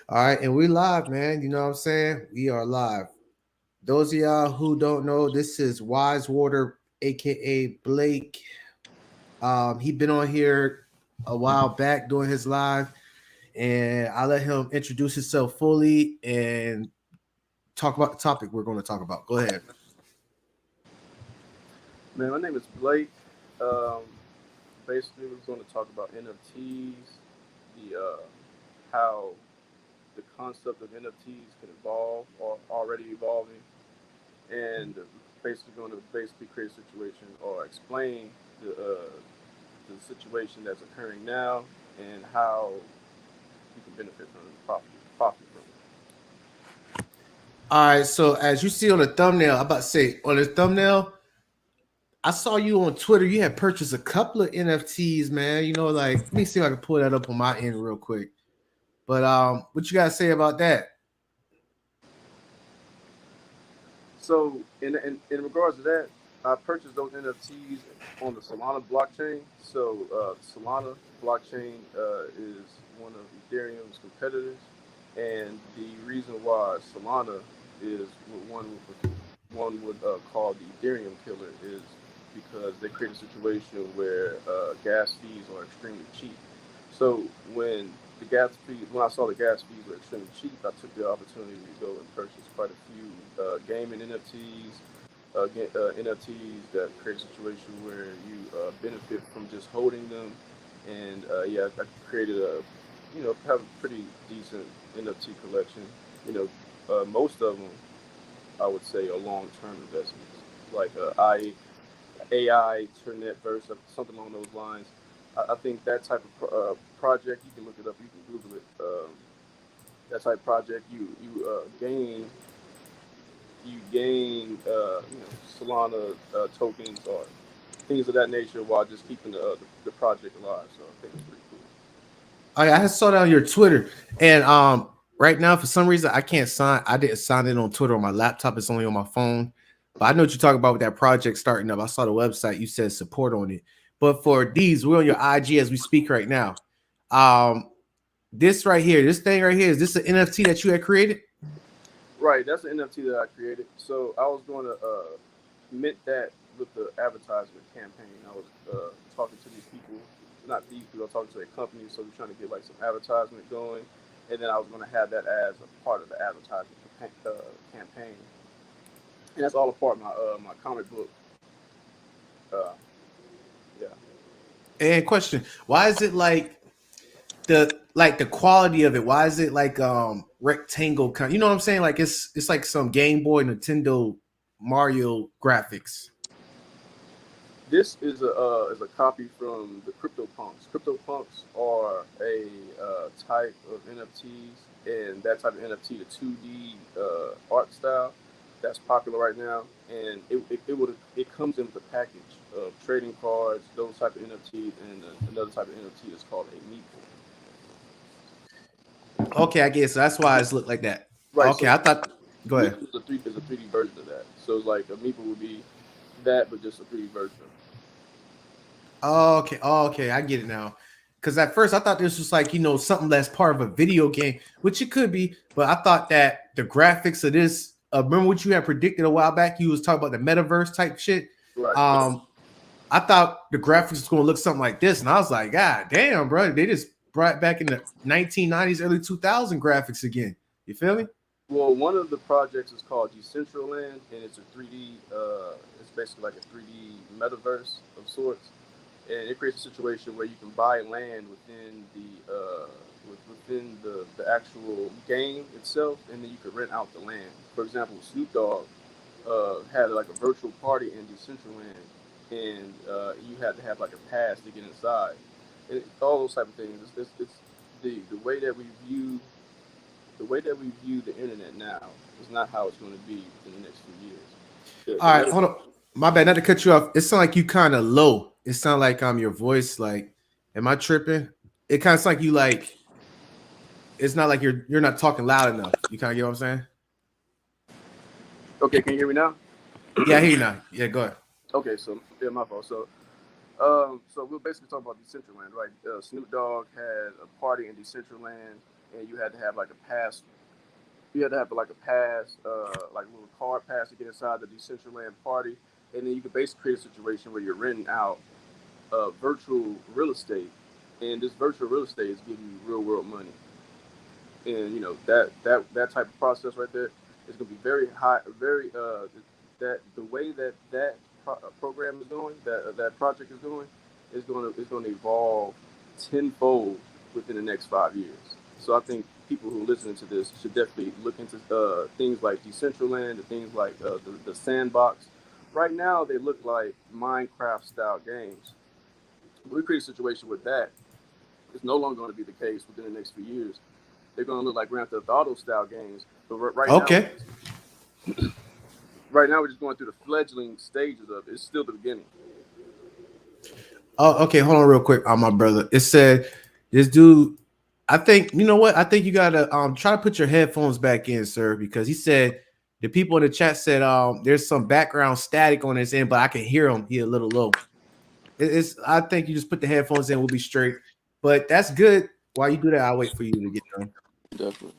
All right, and we live, man. You know what I'm saying? We are live. Those of y'all who don't know, this is Wisewater, aka Blake. He been on here a while back doing his live, and I let him introduce himself fully and talk about the topic we're going to talk about. Go ahead. Man, my name is Blake. Um, Basically, we're going to talk about NFTs, the how the concept of NFTs can evolve or already evolving, and basically going to create a situation or explain the situation that's occurring now and how you can benefit from it, profit from All right, so as you see on the thumbnail, I'm about to say on the thumbnail, I saw you on Twitter. You had purchased a couple of NFTs, man. Like let me see if I can pull that up on my end real quick. But what you guys say about that? So, in regards to that, I purchased those NFTs on the Solana blockchain. So, Solana blockchain is one of Ethereum's competitors, and the reason why Solana is what one would call the Ethereum killer is because they create a situation where gas fees are extremely cheap. So when I saw the gas fees were extremely cheap, I took the opportunity to go and purchase quite a few gaming NFTs, NFTs that create a situation where you benefit from just holding them. And yeah, I created have a pretty decent NFT collection. You most of them I would say are long-term investments, like AI, Internet verse, something along those lines. I think that type of project, you can look it up, you can Google it. That type of project, you gain Solana tokens or things of that nature while just keeping the project alive. So I think it's pretty cool. I saw that on your Twitter, and right now for some reason I can't sign. I didn't sign in on Twitter on my laptop. It's only on my phone. But I know what you're talking about with that project starting up. I saw the website. You said support on it. But for these, we're on your IG as we speak right now. Um, this right here, this thing right here, is this an NFT that you had created? Right, that's an NFT that I created. So I was going to mint that with the advertisement campaign. I was talking to these people, not these people, I was talking to their companies, so we're trying to get like some advertisement going, and then I was going to have that as a part of the advertisement campaign, and that's all a part of my comic book. Uh, yeah. And question: why is it like the quality of it? Why is it like rectangle kind? You know what I'm saying? Like it's like some Game Boy, Nintendo, Mario graphics. This is a copy from the CryptoPunks. CryptoPunks are a type of NFTs, and that type of NFT, the 2D art style, that's popular right now. And it comes in with a package of trading cards, those type of NFTs, and another type of NFT is called a meeple. Okay, I guess that's why it's looked like that. Right. Okay, So I thought. Go ahead. meeple is a 3D version of that. So it's like a meeple would be that, but just a 3D version of it. Okay, I get it now. Because at first I thought this was like something that's part of a video game, which it could be. But I thought that the graphics of this. Remember what you had predicted a while back? You was talking about the metaverse type shit. Right. Um, I thought the graphics was going to look something like this, and I was like, God damn, bro, they just brought back in the 1990s, early 2000 graphics again. You feel me? Well, one of the projects is called Decentraland, and it's a 3D. It's basically like a 3D metaverse of sorts, and it creates a situation where you can buy land within the actual game itself, and then you can rent out the land. For example, Snoop Dogg had like a virtual party in Decentraland, and you had to have like a pass to get inside, and all those type of things. It's the way that we view the internet now is not how it's going to be in the next few years. All The right, way, hold on. My bad, not to cut you off. It sounds like you kind of low. It sounds like your voice like, am I tripping? It kind of sounds like you like. It's not like you're not talking loud enough. You kind of get what I'm saying? okay, can you hear me now? Yeah, I hear you now. Yeah, go ahead. Okay, so yeah, my fault. So we'll basically talk about Decentraland, right? Snoop Dogg had a party in Decentraland, and you had to have like a pass. You had to have like a pass, like a little card pass to get inside the Decentraland party, and then you could basically create a situation where you're renting out virtual real estate, and this virtual real estate is giving you real world money. And that type of process right there is going to be very high, very that the way that program is going, that project is going to evolve tenfold within the next 5 years. So I think people who are listening to this should definitely look into things like Decentraland and things like the sandbox. Right now, they look like Minecraft style games. We create a situation with that. It's no longer going to be the case within the next few years. They're going to look like Grand Theft Auto style games. But Okay. right now we're just going through the fledgling stages of it. It's still the beginning. Oh, okay. Hold on, real quick. My brother. It said this dude. I think you know what. I think you gotta try to put your headphones back in, sir, because he said the people in the chat said there's some background static on his end, but I can hear him. He a little low. It's. I think you just put the headphones in. We'll be straight. But that's good. While you do that, I'll wait for you to get done. Definitely.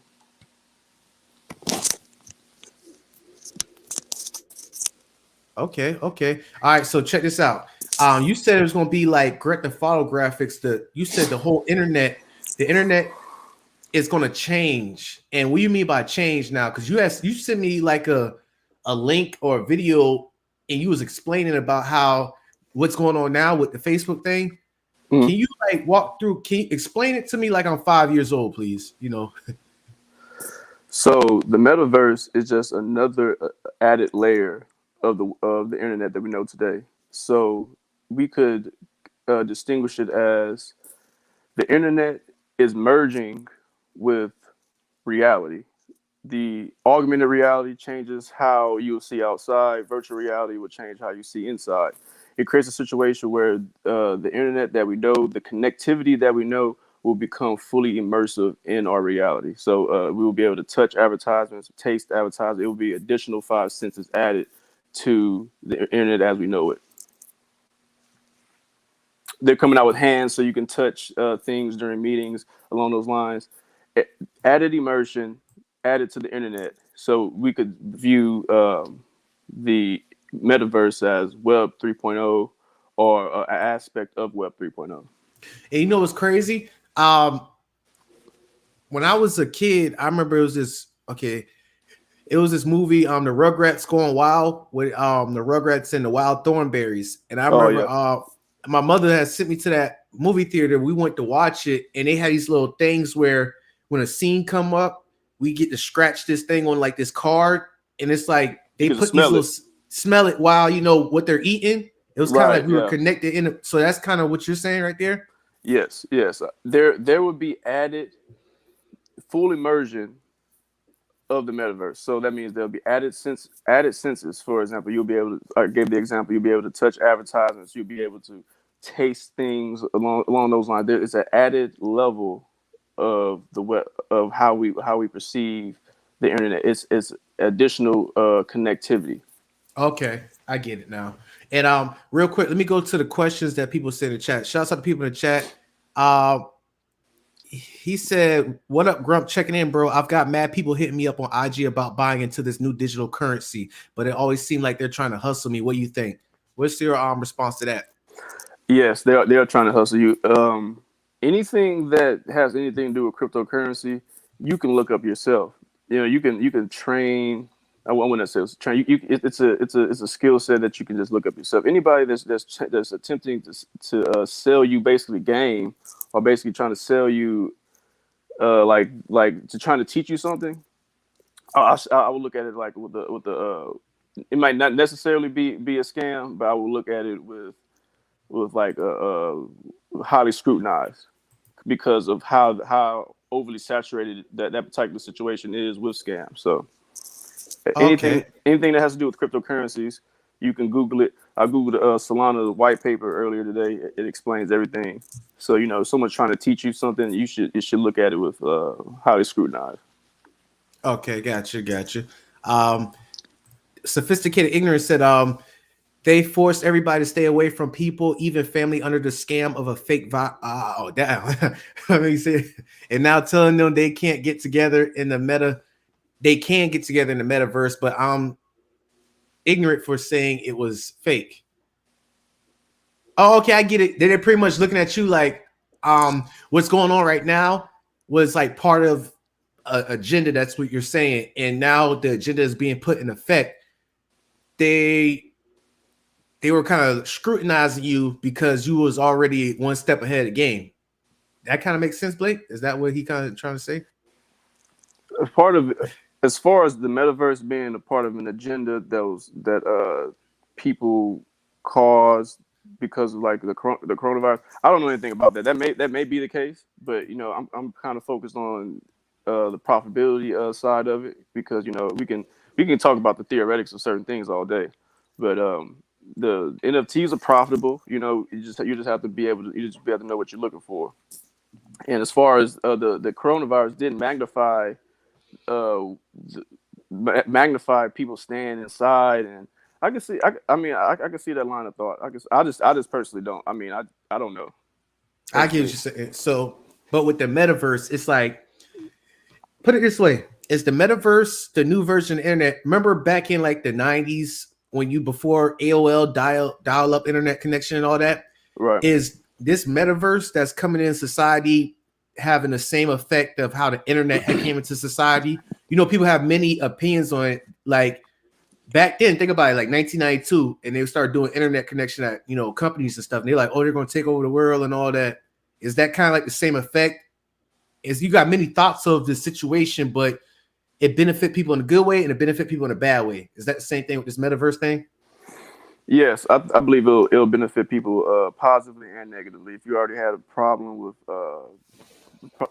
Okay. Okay. All right. So check this out. You said it was going to be like Grand Theft Auto graphics. You said the whole internet. The internet is going to change. And what do you mean by change now? Because you sent me like a link or a video, and you was explaining about how what's going on now with the Facebook thing. Mm-hmm. Can you like walk through? Can you explain it to me like I'm 5 years old, please? So the metaverse is just another added layer of the internet that we know today. So we could distinguish it as the internet is merging with reality. The augmented reality changes how you'll see outside. Virtual reality will change how you see inside. It creates a situation where the internet that we know, the connectivity that we know, will become fully immersive in our reality. So we will be able to touch advertisements, taste advertisements. It will be additional five senses added to the internet as we know it. They're coming out with hands so you can touch things during meetings along those lines. Added immersion, added to the internet, so we could view the metaverse as Web 3.0 or an aspect of Web 3.0. And you know what's crazy? When I was a kid, I remember it was this. Okay, it was this movie, the Rugrats Going Wild with the Rugrats and the Wild Thornberries, and I remember yeah. My mother had sent me to that movie theater. We went to watch it, and they had these little things where when a scene come up, we get to scratch this thing on like this card, and it's like they put these little smell it while what they're eating. It was kind of like we were connected in it. So that's kind of what you're saying right there. Yes. There would be added full immersion of the metaverse. So that means there'll be added senses. For example, you'll be able to. I gave the example. You'll be able to touch advertisements. You'll be able to taste things along those lines. There is an added level of the web of how we perceive the internet. It's additional connectivity. Okay, I get it now. And real quick, let me go to the questions that people said in the chat. Shouts out to people in the chat. He said, "What up, Grump? Checking in, bro. I've got mad people hitting me up on IG about buying into this new digital currency, but it always seemed like they're trying to hustle me. What do you think? What's your response to that?" Yes, they are trying to hustle you. Anything that has anything to do with cryptocurrency, you can look up yourself. You can train. I wouldn't say it's train. It's a skill set that you can just look up yourself. Anybody that's attempting to sell you basically game, or basically trying to sell you like to trying to teach you something, I would look at it like with the it might not necessarily be a scam, but I would look at it with like highly scrutinized because of how overly saturated that particular situation is with scams. So anything that has to do with cryptocurrencies, you can Google it. I Googled Solana's white paper earlier today. It explains everything. So someone's trying to teach you something, you should look at it with highly scrutinized. Okay, gotcha. Sophisticated ignorance said, They forced everybody to stay away from people, even family, under the scam of a fake oh, damn. Let me see. And now telling them they can't get together in the meta. They can get together in the metaverse, but I'm ignorant for saying it was fake. Oh, okay, I get it. They're pretty much looking at you like, what's going on right now was like part of a agenda. That's what you're saying, and now the agenda is being put in effect. They were kind of scrutinizing you because you was already one step ahead of the game. That kind of makes sense, Blake. Is that what he kind of trying to say? Part of, as far as the metaverse being a part of an agenda that people caused because of like the coronavirus. I don't know anything about that. That may be the case, but I'm kind of focused on the profitability side of it, because we can talk about the theoretics of certain things all day, but the NFTs are profitable. You just have to be able to know what you're looking for. And as far as the coronavirus didn't uh, magnify people staying inside, and I can see. I can see that line of thought. I just personally don't. I don't know. I get what you're saying. So, but with the metaverse, it's like, put it this way: is the metaverse the new version of the internet? Remember back in like the 90s when before AOL dial up internet connection and all that? Right. Is this metaverse that's coming in society having the same effect of how the internet came into society? People have many opinions on it. Like back then, think about it, like 1992, and they started doing internet connection at companies and stuff. And they're like, oh, they're going to take over the world and all that. Is that kind of like the same effect? Is you got many thoughts of the situation, but it benefit people in a good way and it benefit people in a bad way. Is that the same thing with this metaverse thing? Yes, I believe it'll benefit people positively and negatively. If you already had a problem with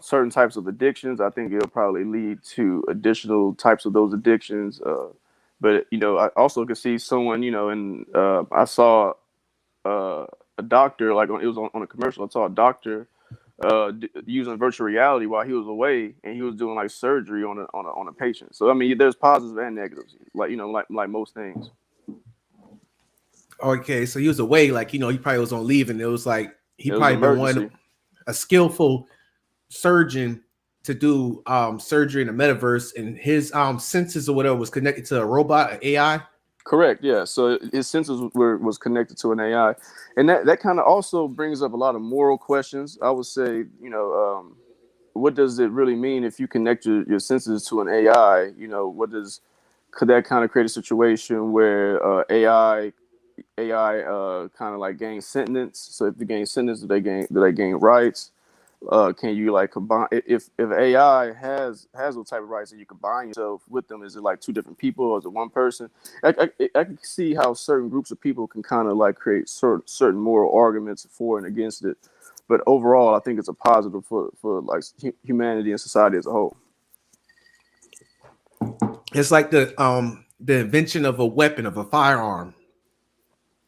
certain types of addictions, I think it'll probably lead to additional types of those addictions. But I also could see someone, and I saw a doctor, like it was on a commercial. I saw a doctor using virtual reality while he was away, and he was doing like surgery on a patient. So there's positives and negatives, like most things. Okay, so he was away, like he probably was on leave, and it was like he It was an probably been emergency. a skillful surgeon to do surgery in the metaverse, and his senses or whatever was connected to a robot, an AI. Correct. Yeah. So his sensors was connected to an AI, and that kind of also brings up a lot of moral questions. I would say, what does it really mean if you connect your senses to an AI? Could that kind of create a situation where AI kind of like gain sentence? So if they gain sentence, do they gain rights? Can you like combine, if AI has those type of rights and you combine yourself with them? Is it like two different people, or is it one person? I can see how certain groups of people can kind of like create certain moral arguments for and against it, but overall I think it's a positive for like humanity and society as a whole. It's like the invention of a weapon, of a firearm.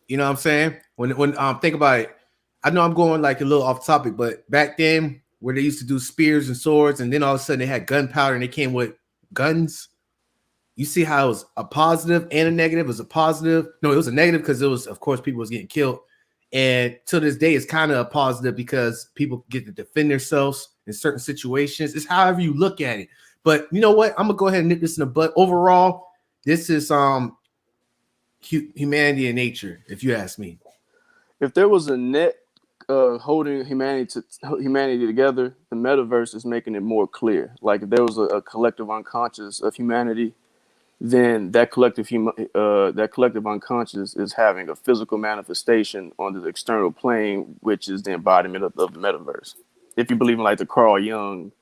You know what I'm saying? When think about it, I know I'm going like a little off topic, but back then where they used to do spears and swords, and then all of a sudden they had gunpowder and they came with guns. You see how it was a positive and a negative. It was a positive. No, it was a negative because it was, of course, people was getting killed. And to this day, it's kind of a positive because people get to defend themselves in certain situations. It's however you look at it. But you know what? I'm gonna go ahead and nip this in the butt. Overall, this is humanity and nature, if you ask me. If there was a net holding humanity together, the metaverse is making it more clear. Like if there was a collective unconscious of humanity, then that collective unconscious is having a physical manifestation on the external plane, which is the embodiment of the metaverse. If you believe in like the Carl Jung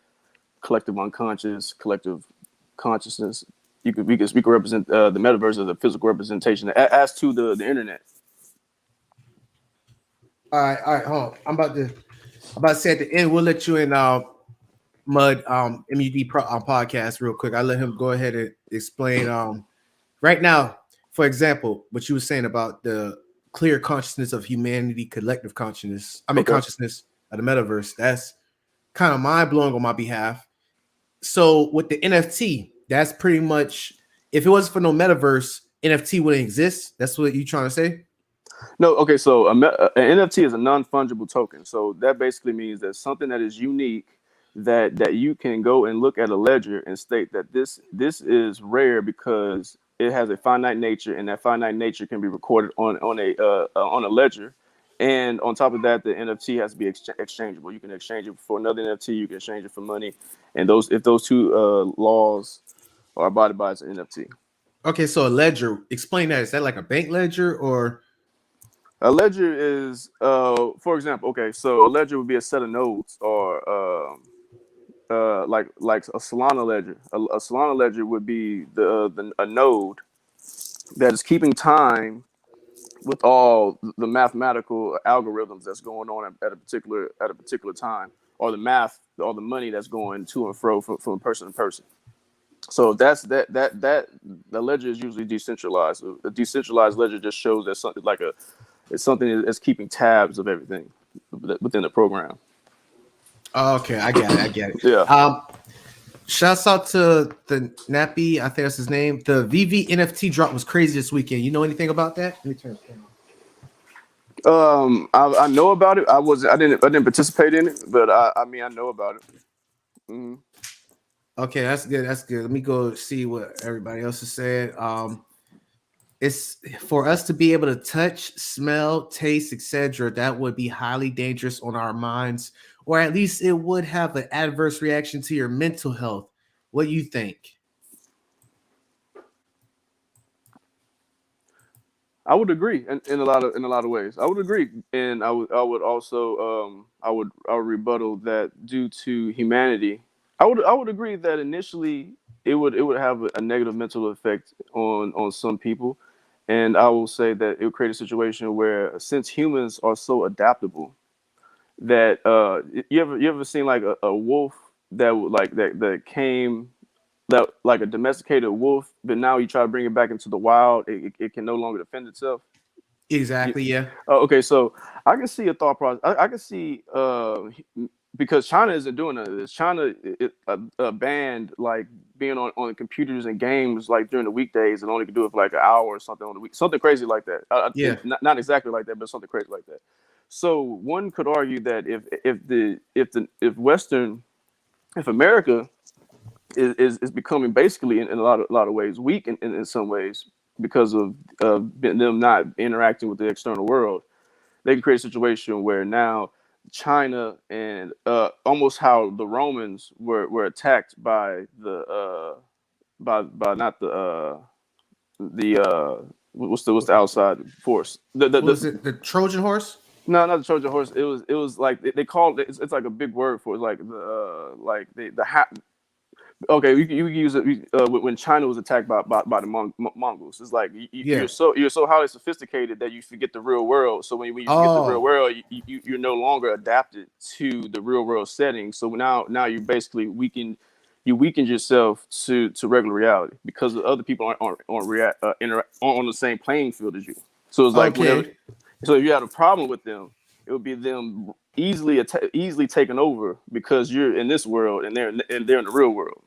collective unconscious, collective consciousness, we could represent the metaverse as a physical representation as to the internet. All right, hold on. I'm about to say at the end, we'll let you in Mud podcast real quick. I'll let him go ahead and explain right now, for example, what you were saying about the clear consciousness of humanity, collective consciousness. Okay. Consciousness of the metaverse. That's kind of mind blowing on my behalf. So with the NFT, that's pretty much, if it wasn't for no metaverse, NFT wouldn't exist. That's what you trying to say? No, okay. So an NFT is a non-fungible token. So that basically means that something that is unique, that you can go and look at a ledger and state that this is rare because it has a finite nature, and that finite nature can be recorded on a ledger. And on top of that, the NFT has to be exchangeable. You can exchange it for another NFT. You can exchange it for money, and if those two laws are abided by, it's an NFT. Okay, so a ledger. Explain that. Is that like a bank ledger or? A ledger is, for example, okay, so a ledger would be a set of nodes, or like a Solana ledger. A Solana ledger would be the a node that is keeping time with all the mathematical algorithms that's going on at a particular time, or the math or the money that's going to and fro from person to person. So that's that the ledger is usually decentralized. A decentralized ledger just shows that something like a it's something that's keeping tabs of everything within the program. Okay, I get it. I get it. Yeah. Shouts out to the Nappy. I think that's his name. The VV NFT drop was crazy this weekend. You know anything about that? Let me turn it on. I know about it. I didn't participate in it, but I mean I know about it. Mm-hmm. Okay, that's good. That's good. Let me go see what everybody else has said. It's for us to be able to touch, smell, taste, etc. That would be highly dangerous on our minds, or at least it would have an adverse reaction to your mental health. What do you think? I would agree in a lot of ways. I would agree, and I would also I would rebuttal that due to humanity, I would agree that initially it would have a negative mental effect on some people, and I will say that it would create a situation where, since humans are so adaptable, that you ever seen like a wolf that would like that came that like a domesticated wolf, but now you try to bring it back into the wild, it can no longer defend itself. Exactly. Yeah. Oh, okay, so I can see a thought process. I can see because China isn't doing none of this. China banned like being on computers and games like during the weekdays, and only could do it for like an hour or something on the week, something crazy like that. Yeah. Not exactly like that, but something crazy like that. So one could argue that if America is becoming basically in a lot of ways weak in some ways because of them not interacting with the external world, they can create a situation where now China and almost how the Romans were attacked by by not the what's the outside force, What was it? The Trojan horse? no, not the Trojan horse. It was like they called it. It's like a big word for it, like like okay, you can use it when China was attacked by the Mongols. It's like Yeah. you're so highly sophisticated that you forget the real world. So when you forget the real Oh. world, you're no longer adapted to the real world setting. So now you basically weakened yourself to regular reality because the other people aren't on the same playing field as you. So it's like whenever. Okay. So if you had a problem with them, it would be them easily taken over because you're in this world and they're in the real world.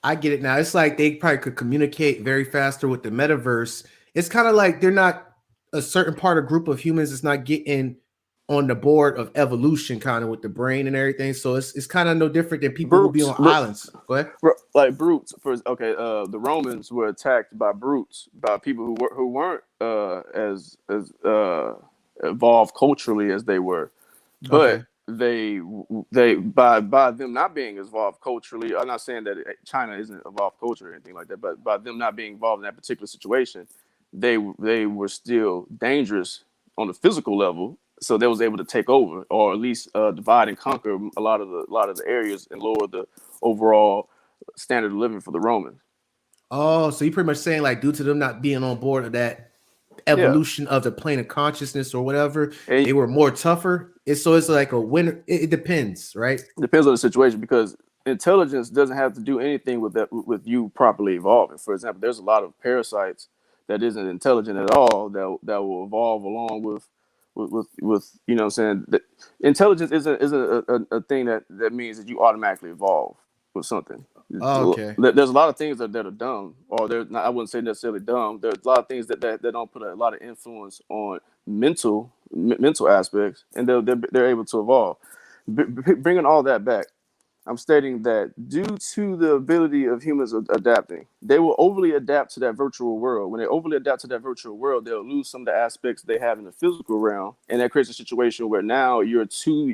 I get it now. It's like they probably could communicate very faster with the metaverse. It's kind of like they're not a certain part of group of humans is not getting on the board of evolution, kind of with the brain and everything. So it's kind of no different than people who be Brutes, on islands. Go ahead. like brutes. For okay, the Romans were attacked by brutes, by people who weren't as evolved culturally as they were, Okay. but they by them not being evolved culturally. I'm not saying that China isn't evolved culture or anything like that, but by them not being involved in that particular situation, they were still dangerous on the physical level. So they was able to take over, or at least divide and conquer a lot of the areas and lower the overall standard of living for the Romans. Oh, so you pretty much saying like due to them not being on board of that Yeah, evolution of the plane of consciousness or whatever, and they were more tougher. It's like a winner. It depends, right? it depends on the situation because intelligence doesn't have to do anything with that with you properly evolving. For example, there's a lot of parasites that isn't intelligent at all that will evolve along with you know what I'm saying. Intelligence isn't a thing that means that you automatically evolve with something. Oh, okay. There's a lot of things that are dumb, or they're not, I wouldn't say necessarily dumb. There's a lot of things that don't put a lot of influence on mental aspects, and they're able to evolve. Bringing all that back, I'm stating that due to the ability of humans adapting, they will overly adapt to that virtual world. When they overly adapt to that virtual world, they'll lose some of the aspects they have in the physical realm, and that creates a situation where now you're too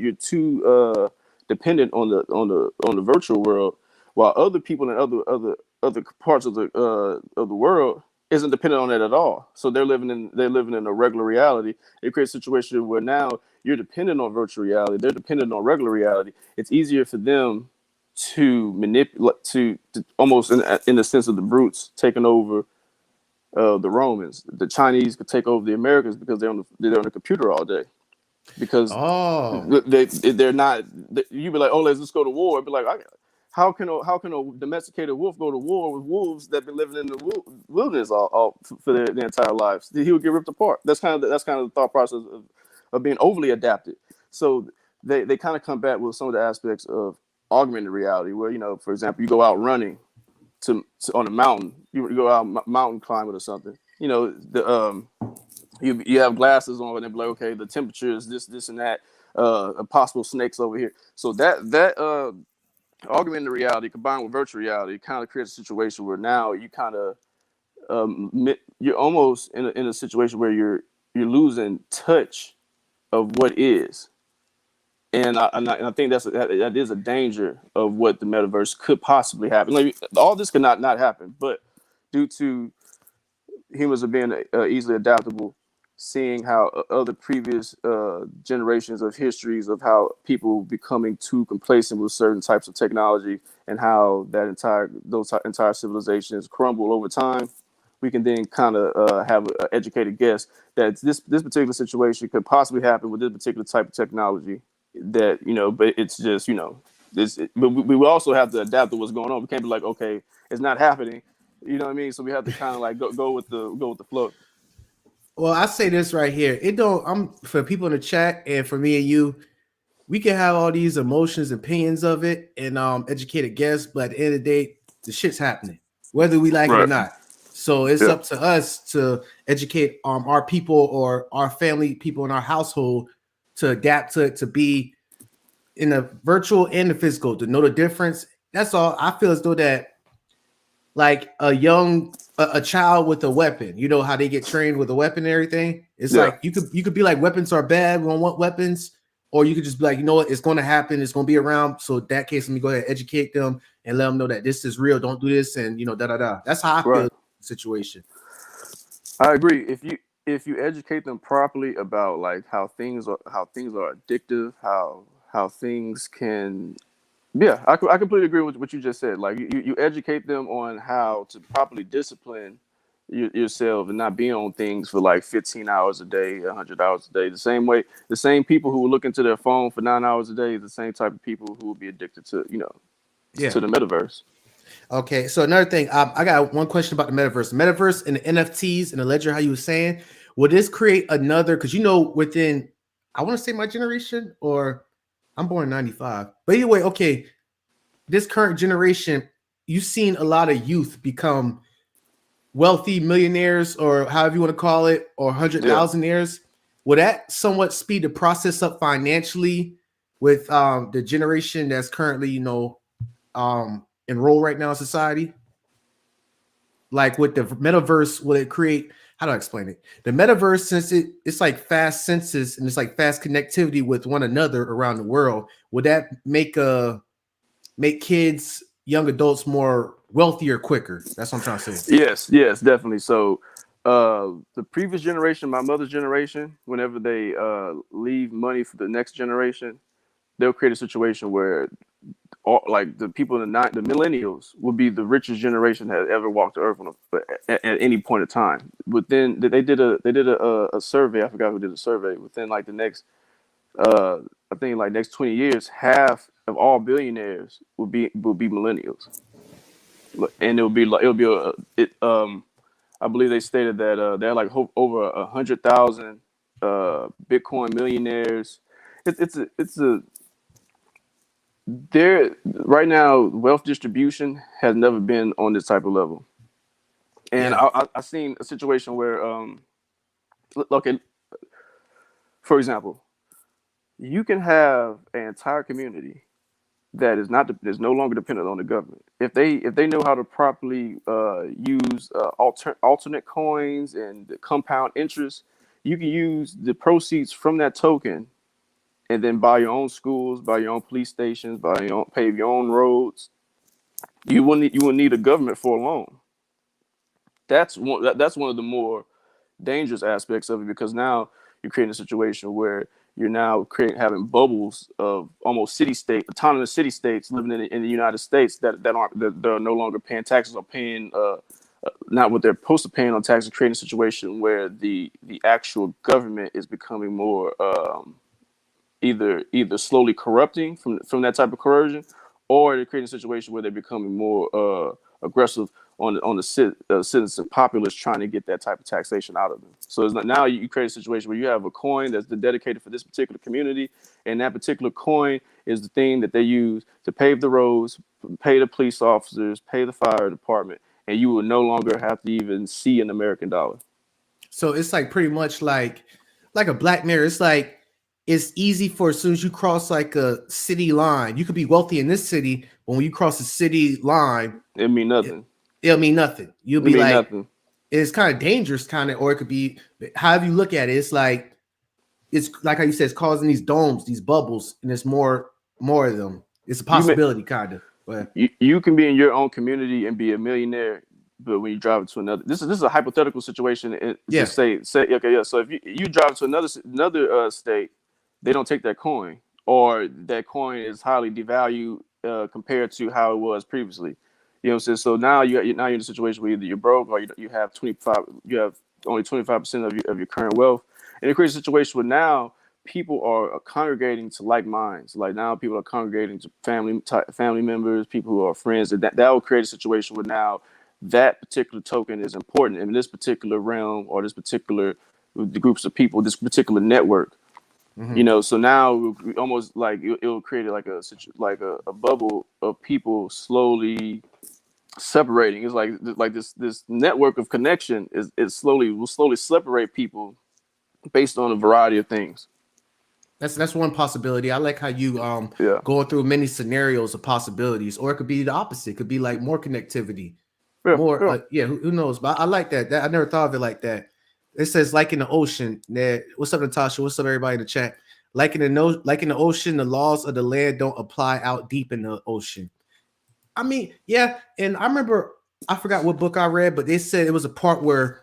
dependent on the virtual world, while other people in other parts of the world isn't dependent on it at all. So they're living in a regular reality. It creates a situation where now you're dependent on virtual reality. They're dependent on regular reality. It's easier for them to manipulate, to almost in the sense of the brutes taking over the Romans. The Chinese could take over the Americans because they're on the computer all day. Because Oh, they're not. You be like, oh, let's just go to war. Be like, how can a domesticated wolf go to war with wolves that been living in the wilderness all for their entire lives? He would get ripped apart. That's kind of the thought process of being overly adapted. So they kind of come back with some of the aspects of augmented reality, where for example, you go out running on a mountain. You go out mountain climbing or something. You have glasses on and they're like, okay, the temperature is this and that, possible snakes over here. So that augmented reality combined with virtual reality kind of creates a situation where now you kind of you're almost in a situation where you're losing touch of what is. And I think that is a danger of what the metaverse could possibly happen. Like, all this could not happen, but due to humans are being easily adaptable, seeing how other previous generations of histories of how people becoming too complacent with certain types of technology, and how those entire civilizations crumble over time, we can then kind of have an educated guess that this particular situation could possibly happen with this particular type of technology. But it's just this. But we will also have to adapt to what's going on. We can't be like, okay, it's not happening. You know what I mean? So we have to kind of like go with the flow. well, I say this right here. It don't. I'm for people in the chat and for me and you. We can have all these emotions, opinions of it, and educated guess, but at the end of the day, the shit's happening, whether we like it or Right. not. So it's Yeah. up to us to educate our people or our family, people in our household, to adapt to be in the virtual and the physical, to know the difference. That's all. I feel as though that like a child with a weapon, you know how they get trained with a weapon and everything. It's Yeah. like you could be like, weapons are bad, we don't want weapons. Or you could just be like, you know what, it's going to happen, it's going to be around. So in that case, let me go ahead and educate them and let them know that this is real, don't do this, and da da da. That's how I feel Right. the situation. I agree. If you educate them properly about like how things are addictive, how things can. Yeah, I completely agree with what you just said. Like you educate them on how to properly discipline yourself and not be on things for like 15 hours a day, 100 hours a day. The same way, the same people who will look into their phone for 9 hours a day is the same type of people who will be addicted to Yeah. the metaverse. Okay, so another thing, I got one question about the metaverse and the NFTs and the ledger. How you were saying, will this create another? Because within, I want to say my generation, or I'm born in '95, but anyway, okay, this current generation, you've seen a lot of youth become wealthy millionaires, or however you want to call it, or hundred Yeah. thousandaires. Will that somewhat speed the process up financially with the generation that's currently enrolled right now in society? Like with the metaverse, will it create, how do I explain it? The metaverse, since it's like fast senses and it's like fast connectivity with one another around the world, would that make kids, young adults more wealthier quicker? That's what I'm trying to say. Yes, definitely. So, the previous generation, my mother's generation, whenever they leave money for the next generation, they'll create a situation where like the people in the millennials will be the richest generation that ever walked the earth at any point in time. Within they did a survey. I forgot who did the survey. Within like the next uh I think like next 20 years, half of all billionaires will be millennials, and I believe they stated that they're like over 100,000 Bitcoin millionaires. It's a there right now, wealth distribution has never been on this type of level. And Yeah. I seen a situation where okay, for example, you can have an entire community that is no longer dependent on the government. If they know how to properly use alternate coins and the compound interest, you can use the proceeds from that token and then buy your own schools, buy your own police stations, pave your own roads. You wouldn't need a government for a loan. That's one of the more dangerous aspects of it, because now you're creating a situation where you're now having bubbles of almost autonomous city states living in the United States that are no longer paying taxes or paying not what they're supposed to paying on taxes, creating a situation where the actual government is becoming more either slowly corrupting from that type of corrosion, or they're creating a situation where they're becoming more aggressive on the citizen populace, trying to get that type of taxation out of them. So it's not, now you create a situation where you have a coin that's dedicated for this particular community, and that particular coin is the thing that they use to pave the roads, pay the police officers, pay the fire department, and you will no longer have to even see an American dollar. So it's like pretty much like a Black Mirror. It's like it's easy for as soon as you cross like a city line, you could be wealthy in this city, but when you cross the city line, It mean it, nothing. it'll mean nothing. You'll It be mean like, nothing. it's kind of dangerous, kind of, or it could be however you look at it. It's like how you said, it's causing these domes, these bubbles, and there's more of them. It's a You may, possibility, kind of. But you can be in your own community and be a millionaire, but when you drive to another, this is a hypothetical situation. yeah, Just say okay, yeah. So if you drive to another state, they don't take that coin, or that coin is highly devalued compared to how it was previously. You know what I'm saying? So now you're in a situation where either you're broke, or you have only 25% of your current wealth, and it creates a situation where now people are congregating to like minds. Like now, people are congregating to family members, people who are friends. That will create a situation where now that particular token is important in this particular realm, or this particular the groups of people, this particular network. hmm. So now almost like it'll create a bubble of people slowly separating. It's like this network of connection is will slowly separate people based on a variety of things. That's one possibility. I like how you Yeah. going through many scenarios of possibilities, or it could be the opposite. It could be like more connectivity, Yeah. more. Yeah. Yeah, who knows? But I like that. I never thought of it like that. It says like in the ocean. That what's up, Natasha? What's up, everybody in the chat? Like in the ocean, the laws of the land don't apply out deep in the ocean. I mean, yeah, and I remember I forgot what book I read, but they said it was a part where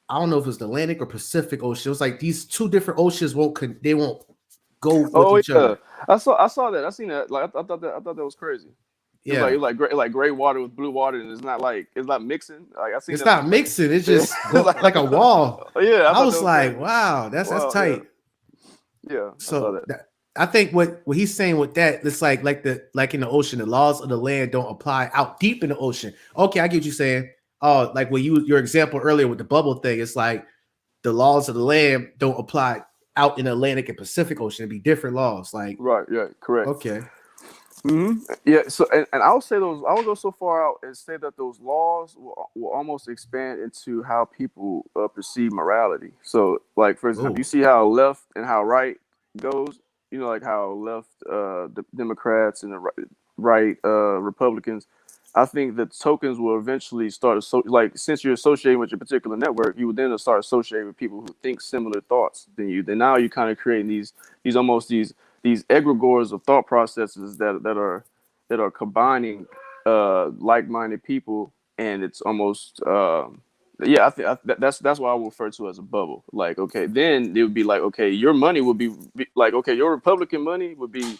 I don't know if it was the Atlantic or Pacific Ocean. It was like these two different oceans they won't go with Oh each yeah, other. I saw that. I seen that. Like I thought that was crazy. Yeah, It was like gray water with blue water, and it's not mixing. Like I seen it's that on not the plane. mixing. It's Yeah, just go like a wall. yeah. I I thought that was was like, crazy. wow, that's Wow. tight. Yeah. I saw So that. I think what he's saying with that, it's like in the ocean, the laws of the land don't apply out deep in the ocean. Okay, I get what you're saying. Oh, like when your example earlier with the bubble thing, it's like the laws of the land don't apply out in the Atlantic and Pacific Ocean. It'd be different laws. Like, Right. Yeah. Correct. okay. Yeah. So, and I'll say those. I will go so far out and say that those laws will almost expand into how people perceive morality. So, like for example, you Oh. see how left and how right goes. Like how left the Democrats and the right Republicans. I think that tokens will eventually start. So, like since you're associating with your particular network, you would then start associating with people who think similar thoughts than you. Then now you're kind of creating these egregores of thought processes that are combining like-minded people, and it's almost yeah. That's what I would refer to as a bubble. Like okay, then it would be like okay, your money would be like okay, your Republican money would be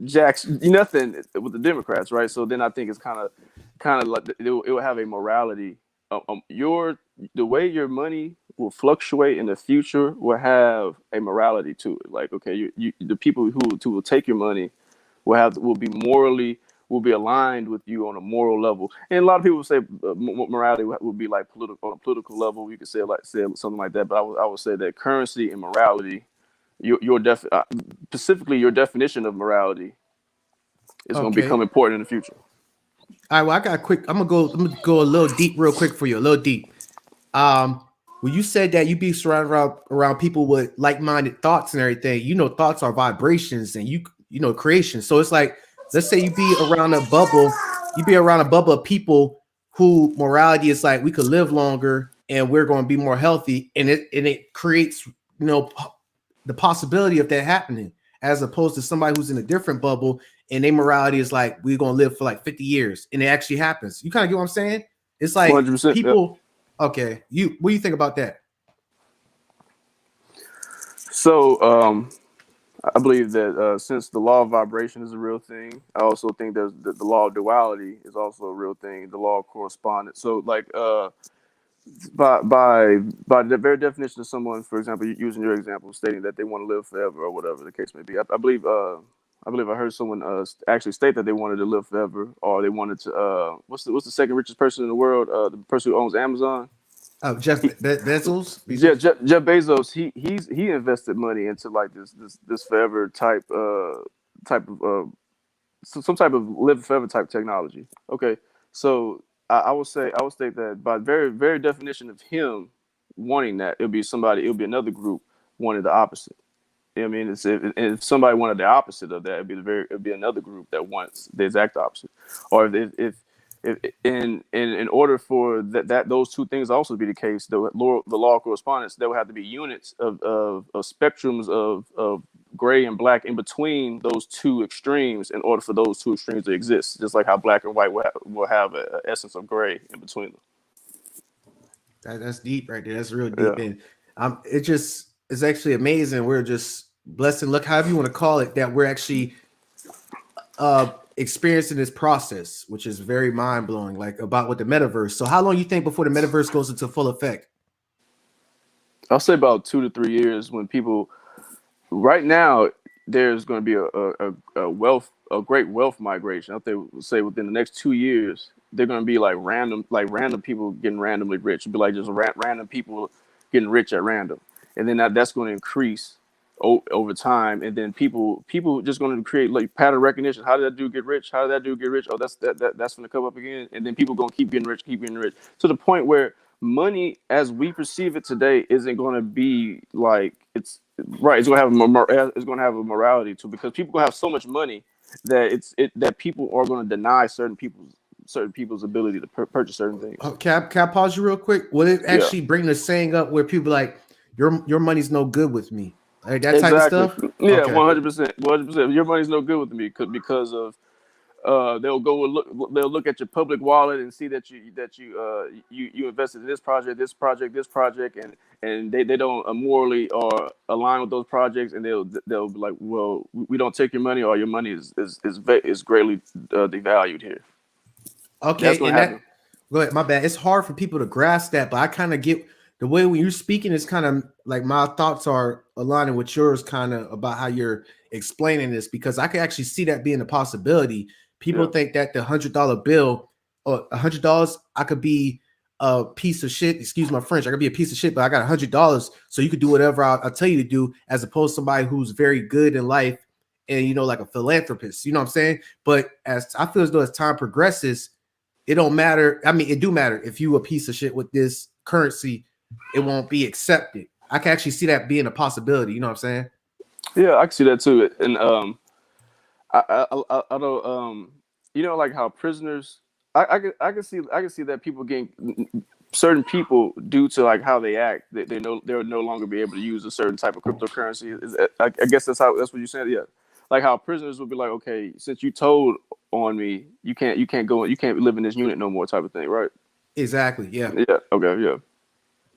Jack's nothing with the Democrats, right? So then I think it's kind of like it will have a morality. Your the way your money will fluctuate in the future will have a morality to it. Like okay, the people who will take your money will be morally will be aligned with you on a moral level. And a lot of people say morality would be like political on a political level. You could say something like that, but I would say that currency and morality, specifically your definition of morality is going to become important in the future. All right, well, I got a quick. I'm gonna go a little deep, real quick for you. A little deep. When you said that you be surrounded around people with like-minded thoughts and everything, thoughts are vibrations and creation. So it's like, let's say you be around a bubble of people who morality is like, we could live longer and we're going to be more healthy, and it creates the possibility of that happening, as opposed to somebody who's in a different bubble and their morality is like, we're going to live for like 50 years, and it actually happens. You kind of get what I'm saying? It's like 100%, people. Yeah. Okay, what do you think about that? So I believe that since the law of vibration is a real thing, I also think that the law of duality is also a real thing. The law of correspondence. So like by the very definition of someone, for example, using your example, stating that they want to live forever or whatever the case may be, I believe I heard someone actually state that they wanted to live forever, or they wanted to what's the second richest person in the world, the person who owns Amazon. Jeff Bezos. Yeah, Jeff Bezos. He invested money into like this forever type of some type of live forever type technology. Okay, so I will state that by very very definition of him wanting that, it'll be another group wanting the opposite. You know what I mean? If somebody wanted the opposite of that, it'd be another group that wants the exact opposite. Or if in order for that those two things also to be the case, the law of correspondence, there will have to be units of spectrums of gray and black in between those two extremes in order for those two extremes to exist. Just like how black and white will have an essence of gray in between them. That's deep right there. That's real deep. Yeah. And it's actually amazing. We're just blessed and luck, however you want to call it, that we're actually experiencing this process, which is very mind-blowing, like about with the metaverse. So how long you think before the metaverse goes into full effect? I'll say about 2 to 3 years. When people, right now, there's going to be a great wealth migration. I say within the next 2 years, they're going to be like random people getting randomly rich. It'll be like just random people getting rich at random, and then that's going to increase over time, and then people just going to create like pattern recognition. How did that dude get rich? How did that dude get rich? Oh, that's going to come up again, and then people going to keep getting rich to the point where money, as we perceive it today, isn't going to be like it's right. It's going to have a morality too, because people going to have so much money that people are going to deny certain people's ability to purchase certain things. Can I pause you real quick? Will it actually bring the saying up where people like your money's no good with me? Like that type of stuff? Yeah, 100%. Your money's no good with me because of they'll look at your public wallet and see that you invested in this project, and they don't morally or align with those projects, and they'll be like, well, we don't take your money, or your money is greatly devalued here. Okay, and that, go ahead. My bad. It's hard for people to grasp that, but I kind of get the way when you're speaking is kind of like my thoughts are aligning with yours, kind of about how you're explaining this, because I can actually see that being a possibility. People think that the $100 bill or $100, I could be a piece of shit. Excuse my French. I could be a piece of shit, but I got $100, so you could do whatever I'll tell you to do, as opposed to somebody who's very good in life and like a philanthropist. You know what I'm saying? But as I feel as though as time progresses, it don't matter. I mean, it do matter if you a piece of shit with this currency. It won't be accepted. I can actually see that being a possibility. You know what I'm saying? Yeah, I can see that too. And I don't like how prisoners. I can see that people getting certain people, due to like how they act, they'll no longer be able to use a certain type of cryptocurrency. I guess that's what you said. Yeah, like how prisoners would be like, okay, since you told on me, you can't live in this unit no more, type of thing, right? Exactly. Yeah. Yeah. Okay. Yeah.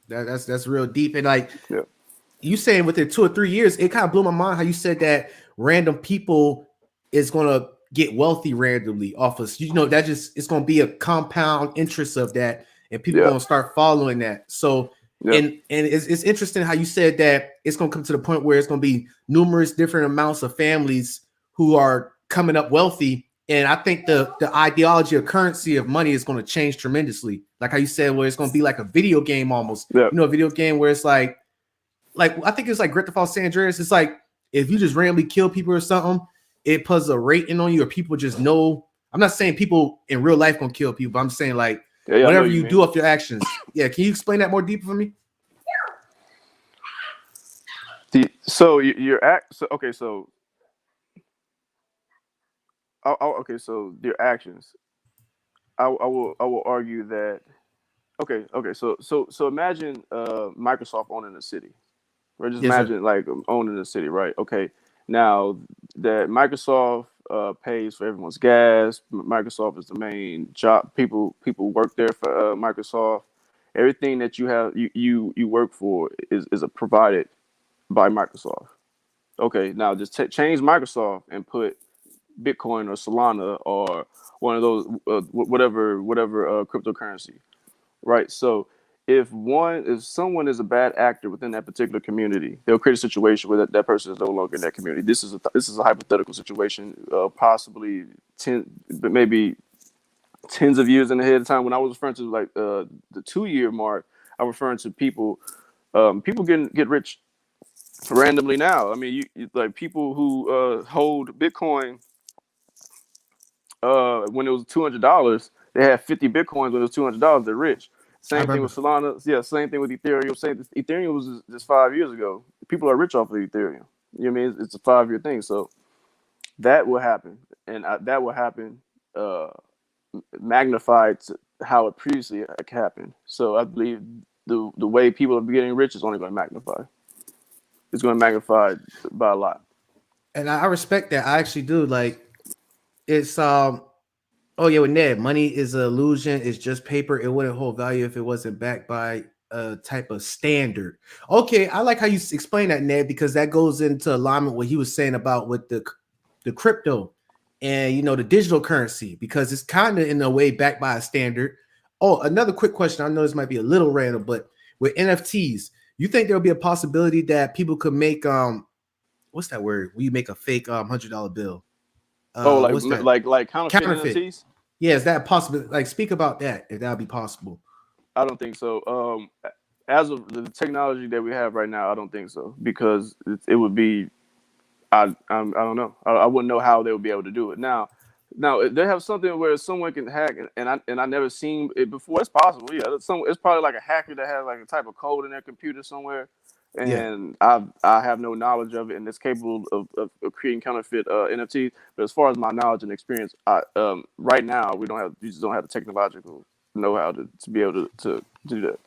That's real deep. And like you saying within 2 or 3 years, it kind of blew my mind how you said that random people is gonna get wealthy randomly off of that it's gonna be a compound interest of that, and people gonna start following that. So and it's interesting how you said that it's gonna come to the point where it's gonna be numerous different amounts of families who are coming up wealthy. And I think the ideology of currency of money is going to change tremendously. Like how you said, where it's going to be like a video game almost. Yeah. A video game where it's like I think it's like Grand Theft Auto San Andreas. It's like if you just randomly kill people or something, it puts a rating on you, or people just know. I'm not saying people in real life gonna kill people, but I'm saying like whatever you do of your actions. Yeah, can you explain that more deeper for me? So your act. So, okay, so so your actions. I will argue that. Okay. So imagine Microsoft owning a city. Or just Yes, sir. imagine like owning a city, right? Okay. Now that Microsoft pays for everyone's gas, Microsoft is the main job. People work there for Microsoft. Everything that you have, you work for is a provided by Microsoft. Okay, now just change Microsoft and put Bitcoin or Solana or one of those whatever cryptocurrency, right? So if someone is a bad actor within that particular community, they'll create a situation where that person is no longer in that community. This is a hypothetical situation, possibly but maybe tens of years in ahead of time. When I was referring to like the 2 year mark, I'm referring to people get rich randomly now. I mean, like people who hold Bitcoin when it was $200, they had 50 Bitcoins when it was $200. They're rich. I Same thing with remember. Solana. Yeah, same thing with Ethereum. Ethereum was just 5 years ago. People are rich off of Ethereum. You know what I mean? It's a 5 year thing. So that will happen, and that will happen magnified to how it previously happened. So I believe the way people are getting rich is only going to magnify. It's going to magnify by a lot. And I respect that. I actually do. Like it's oh yeah, with Ned, money is an illusion. It's just paper. It wouldn't hold value if it wasn't backed by a type of standard. Okay, I like how you explain that, Ned, because that goes into alignment with what he was saying about with the crypto and the digital currency, because it's kind of in a way backed by a standard. Oh, another quick question. I know this might be a little random, but with NFTs, you think there'll be a possibility that people could make what's that word? We make a fake $100 bill. Oh, What's that? like counterfeit Counterfeit. NFTs? Yeah, is that possible? Like, speak about that if that would be possible. I don't think so. As of the technology that we have right now, I don't think so because it would be. I don't know. I wouldn't know how they would be able to do it. Now they have something where someone can hack, and I never seen it before. It's possible. Yeah, it's probably like a hacker that has like a type of code in their computer somewhere, Yeah. and I have no knowledge of it, and it's capable of creating counterfeit NFTs. But as far as my knowledge and experience, right now we just don't have the technological know-how to be able to do that.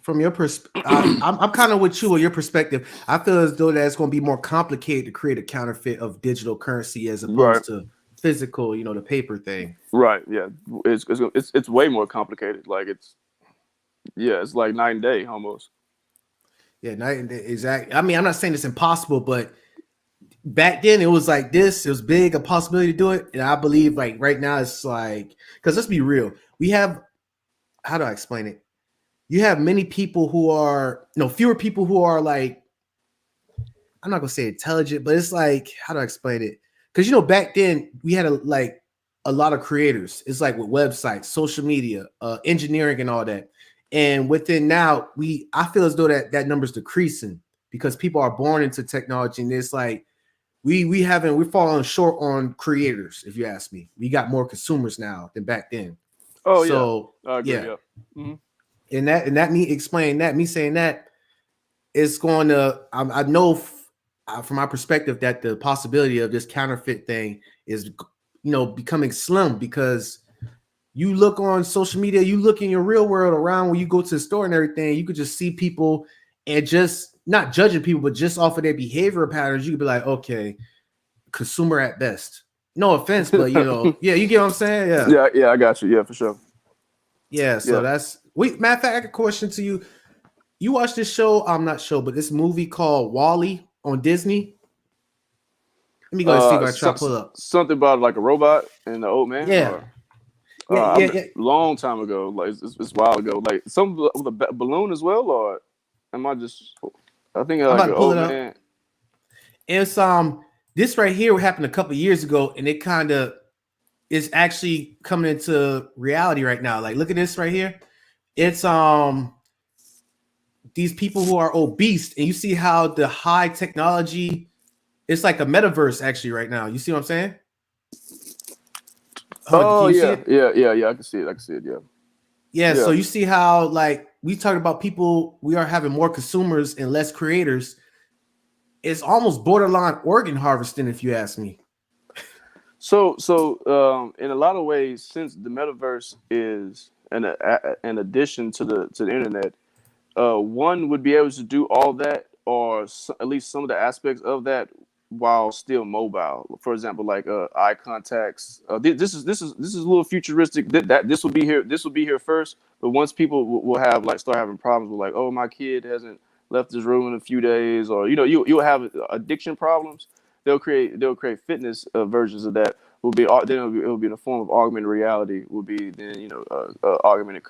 From your perspective, I'm kind of with you on your perspective. I feel as though that's going to be more complicated to create a counterfeit of digital currency as Right. opposed to physical, the paper thing. Right. Yeah. It's way more complicated. Like it's like night and day almost. Yeah, exactly. I mean, I'm not saying it's impossible, but back then it was like this. It was big, a possibility to do it, and I believe like right now it's like, because let's be real, we have, how do I explain it? You have many people who are, fewer people who are like, I'm not gonna say intelligent, but it's like, how do I explain it? Because back then we had a lot of creators. It's like with websites, social media, engineering, and all that. And within now, I feel as though that number's decreasing because people are born into technology, and it's like we're falling short on creators. If you ask me, we got more consumers now than back then. Oh yeah, So I agree. yeah, Yeah. Mm-hmm. and that me explaining that, me saying that, it's going to, I know from my perspective that the possibility of this counterfeit thing is becoming slim, because you look on social media, you look in your real world around when you go to the store and everything, you could just see people and just not judging people, but just off of their behavior patterns, you could be like, okay, consumer at best. No offense, but yeah, you get what I'm saying? Yeah. Yeah, I got you. Yeah, for sure. Yeah. So Yeah. matter of fact, I got a question to you. You watch this show? I'm not sure, but this movie called Wall-E on Disney. Let me go and see if I try to pull up. Something about like a robot and the old man, Yeah. or Yeah. long time ago. Like it's a while ago. Like some with a balloon as well, or am I just? I think I'm like about an to pull old it up. man. It's this right here happened a couple years ago, and it kind of is actually coming into reality right now. Like, look at this right here. It's these people who are obese, and you see how the high technology It's like a metaverse actually right now. You see what I'm saying? Can Oh you see yeah, it? yeah. I can see it. I can see it. Yeah, Yeah. So yeah. you see how like we talked about people, we are having more consumers and less creators. It's almost borderline organ harvesting, if you ask me. So in a lot of ways, since the metaverse is an addition to the internet, one would be able to do all that, or at least some of the aspects of that, while still mobile. For example, like eye contacts. This is a little futuristic. That this will be here. This will be here first. But once people will have like start having problems with like, oh, my kid hasn't left his room in a few days, or you'll have addiction problems. They'll create fitness versions of that. Will be then it'll be in the form of augmented reality. Will be then augmented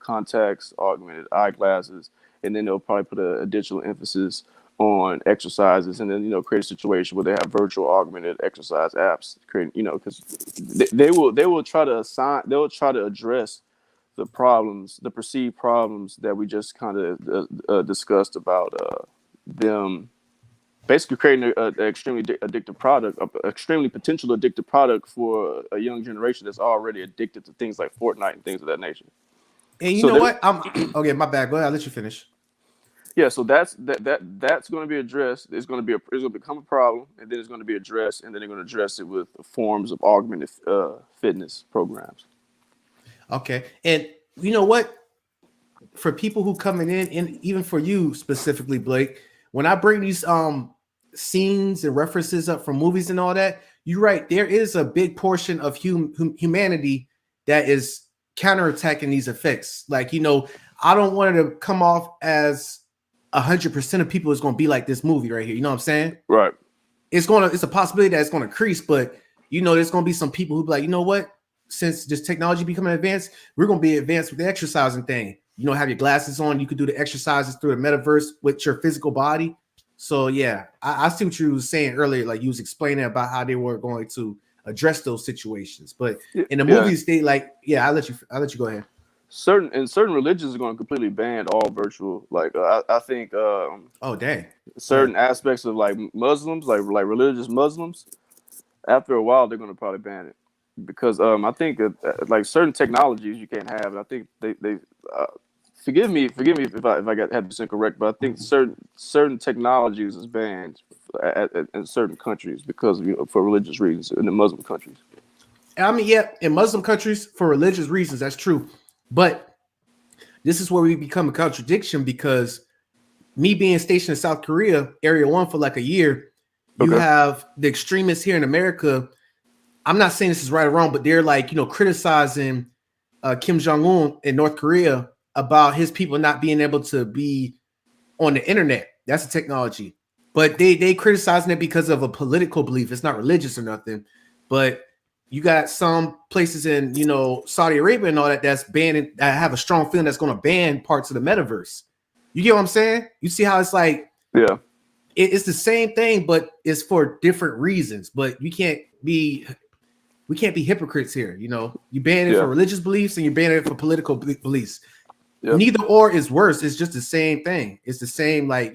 contacts, augmented eyeglasses, and then they'll probably put a additional emphasis on exercises, and then create a situation where they have virtual augmented exercise apps, creating because they will try to address the problems, the perceived problems that we just kind of discussed about them basically creating an extremely addictive product, an extremely potential addictive product for a young generation that's already addicted to things like Fortnite and things of that nature. And you So know there, what? I'm okay. My bad. Go ahead. I'll let you finish. yeah, so that's going to be addressed. It's going to become a problem, and then it's going to be addressed, and then they're going to address it with forms of augmented fitness programs. Okay. And you know what? For people who coming in, and even for you specifically, Blake, when I bring these scenes and references up from movies and all that, you're right. There is a big portion of humanity that is counterattacking these effects. Like, I don't want it to come off as 100% of people is going to be like this movie right here. You know what I'm saying? Right. It's a possibility that it's going to increase, but there's going to be some people who be like, you know what? Since this technology becoming advanced, we're going to be advanced with the exercising thing. Have your glasses on. You could do the exercises through the metaverse with your physical body. So yeah, I see what you were saying earlier. Like you was explaining about how they were going to address those situations, but in the Yeah. movies, they like, yeah. I'll let you go ahead. Certain religions are going to completely ban all virtual. Like I think Oh dang, go ahead. certain aspects of like Muslims, like religious Muslims, after a while they're going to probably ban it because I think like certain technologies you can't have, and I think they uh, forgive me if I had this incorrect, but I think certain technologies is banned in certain countries because for religious reasons in the Muslim countries. I mean, yeah, in Muslim countries for religious reasons, that's true, but this is where we become a contradiction because me being stationed in South Korea, Area 1 for like a year, you Okay. have the extremists here in America. I'm not saying this is right or wrong, but they're like, criticizing Kim Jong Un in North Korea about his people not being able to be on the internet. That's a technology, but they criticizing it because of a political belief. It's not religious or nothing. But you got some places in Saudi Arabia and all that that's banning. I have a strong feeling that's going to ban parts of the metaverse. You get what I'm saying? You see how it's like Yeah. it's the same thing, but it's for different reasons. But we can't be hypocrites here. You ban it for Yeah. religious beliefs and you ban it for political beliefs. Yep. Neither or is worse. It's just the same thing. It's the same, like,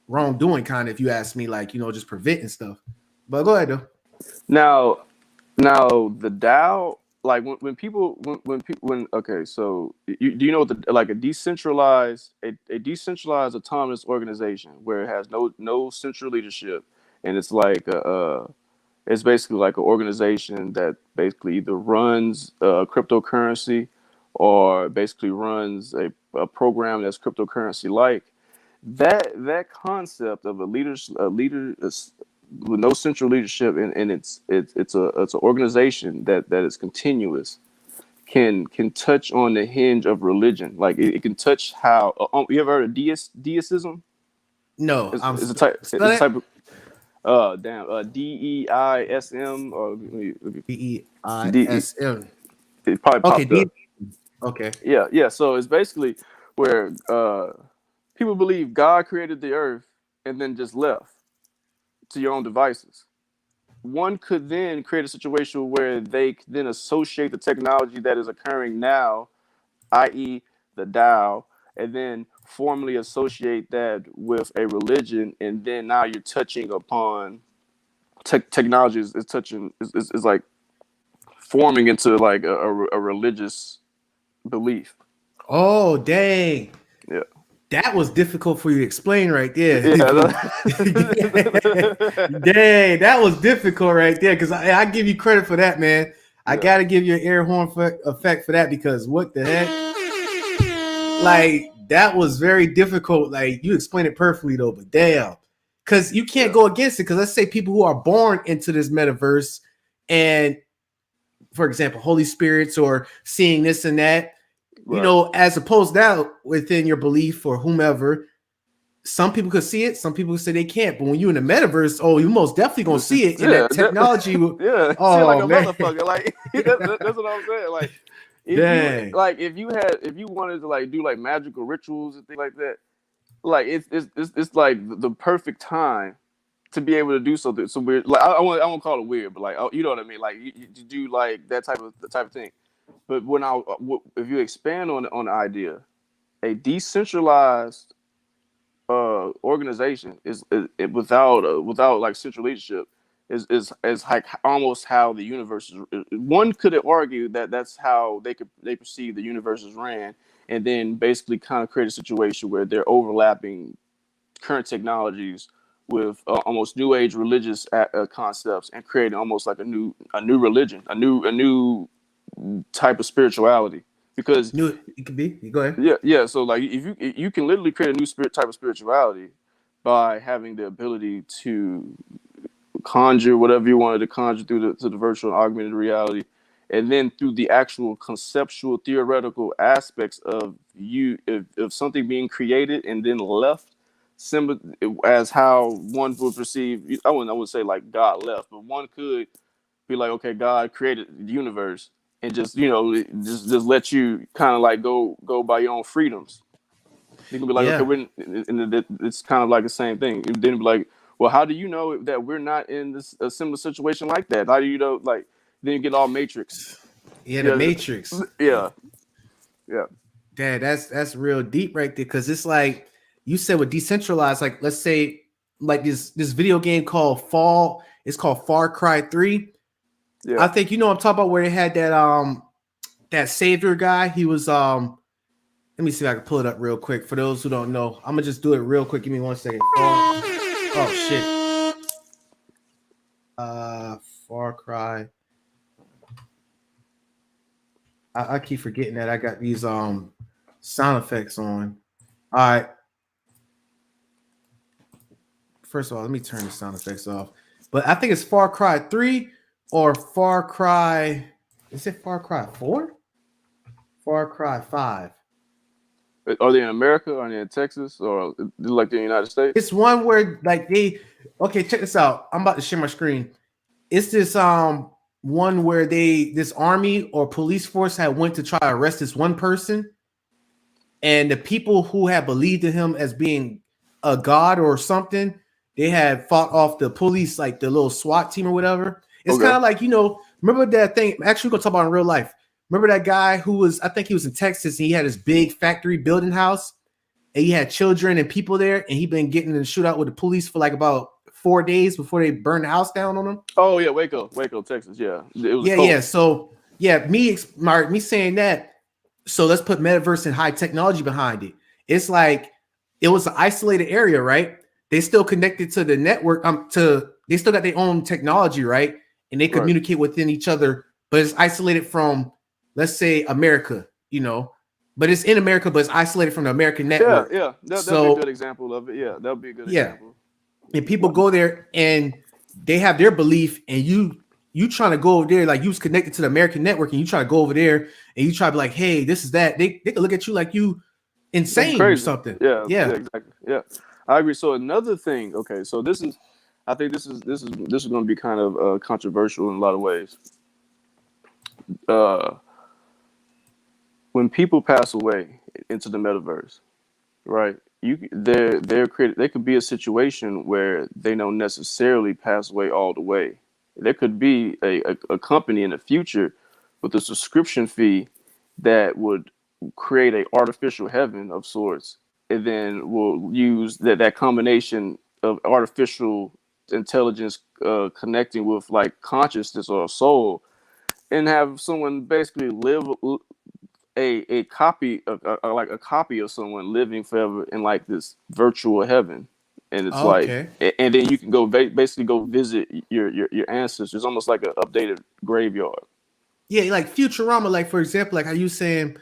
wrongdoing kind of, if you ask me, like, just preventing stuff. But go ahead though. Now, now the DAO, like when people when people when okay, so do you know what like a decentralized autonomous organization where it has no central leadership, and it's like it's basically like an organization that basically either runs cryptocurrency or basically runs a program that's cryptocurrency like. That concept of a leader with no central leadership, and it's an organization that is continuous, can touch on the hinge of religion. Like it can touch how you ever heard of deism? No, It's, it's a type spell it's a it. type of DEISM, or D DEISM. it probably Okay, popped up. okay. Yeah. So it's basically where people believe God created the earth and then just left to your own devices. One could then create a situation where they then associate the technology that is occurring now, i.e., the DAO, and then formally associate that with a religion, and then now you're touching upon technology is touching is like forming into like a religious belief. Oh, dang. Yeah. That was difficult for you to explain right there. Yeah. Dang, that was difficult right there. Because I give you credit for that, man. I Yeah. gotta give you an air horn effect for that, because what the heck? Like, that was very difficult. Like, you explained it perfectly though, but damn. Because you can't go against it. Because let's say people who are born into this metaverse, and for example, Holy Spirits or seeing this and that, you Right. know, as opposed now within your belief or whomever, some people could see it, some people say they can't. But when you're in the metaverse, oh, you most definitely gonna see it. And Yeah, that technology will, yeah, see it like oh a man. motherfucker. Like that's what I'm saying. Like Dang. if you wanted to like do like magical rituals and things like that, like it's like the perfect time to be able to do something so weird. Like I won't call it weird, but like you know what I mean. Like you do like that type of thing. But if you expand on the idea, a decentralized organization is without like central leadership is like almost how the universe is. One could argue that that's how they perceive the universe is ran, and then basically kind of create a situation where they're overlapping current technologies with almost new age religious concepts, and creating almost like a new religion, a new type of spirituality. Because Knew it, it could be. You go ahead. yeah. So like if you can literally create a new type of spirituality by having the ability to conjure whatever you wanted to conjure through to the virtual and augmented reality, and then through the actual conceptual theoretical aspects of of something being created and then left symbol as how one would perceive. I wouldn't say like God left, but one could be like, okay, God created the universe and just just let you kind of like go by your own freedoms. You can be like, okay, Yeah. it's kind of like the same thing. And then be like, well, how do you know that we're not in this a similar situation like that? How do you know? Like, then you get all Matrix. Yeah, the Yeah, Matrix. yeah, yeah, Dad, that's real deep right there. Cause it's like you said with decentralized, like let's say like this video game called it's called Far Cry 3. I yeah. think you know what I'm talking about, where they had that savior guy. He was let me see if I can pull it up real quick for those who don't know. I'm gonna just do it real quick. Give me 1 second. Oh shit. Far Cry. I keep forgetting that I got these sound effects on. All right. First of all, let me turn the sound effects off. But I think it's Far Cry 3 or Far Cry. Is it Far Cry 4? Far Cry 5. Are they in America? Are they in Texas? Or like the United States? It's one where like okay, check this out. I'm about to share my screen. It's this one where this army or police force had went to try to arrest this one person, and the people who had believed in him as being a god or something, they had fought off the police, like the little SWAT team or whatever. It's Okay. kind of like, remember that thing? Actually, we're gonna talk about in real life. Remember that guy who was, I think he was in Texas, and he had his big factory building house, and he had children and people there, and he been getting in a shootout with the police for like about 4 days before they burned the house down on him. Oh yeah, Waco, Texas. Yeah, it was Yeah, cold. yeah. So yeah, me saying that. So let's put metaverse and high technology behind it. It's like it was an isolated area, right? They still connected to the network. They still got their own technology, right? And they Right. communicate within each other, but it's isolated from, let's say, America, but it's in America, but it's isolated from the American network. Yeah. That'd be a So good example of it. Yeah, that'd be a good yeah, example. and people go there and they have their belief, and you trying to go over there, like you was connected to the American network, and you try to go over there and you try to be like, hey, this is that. They can look at you like you insane or Crazy. something. Yeah, Yeah. exactly. Yeah, I agree. So another thing. Okay, so I think this is going to be kind of controversial in a lot of ways. Uh, when people pass away into the metaverse, right? They're created. There could be a situation where they don't necessarily pass away all the way. There could be a company in the future with a subscription fee that would create a artificial heaven of sorts, and then we'll use that combination of artificial intelligence connecting with like consciousness or a soul, and have someone basically live a copy of like a copy of someone living forever in like this virtual heaven. And it's like, Okay. and then you can go basically go visit your ancestors, almost like an updated graveyard. Yeah, like Futurama, like for example, like how you saying,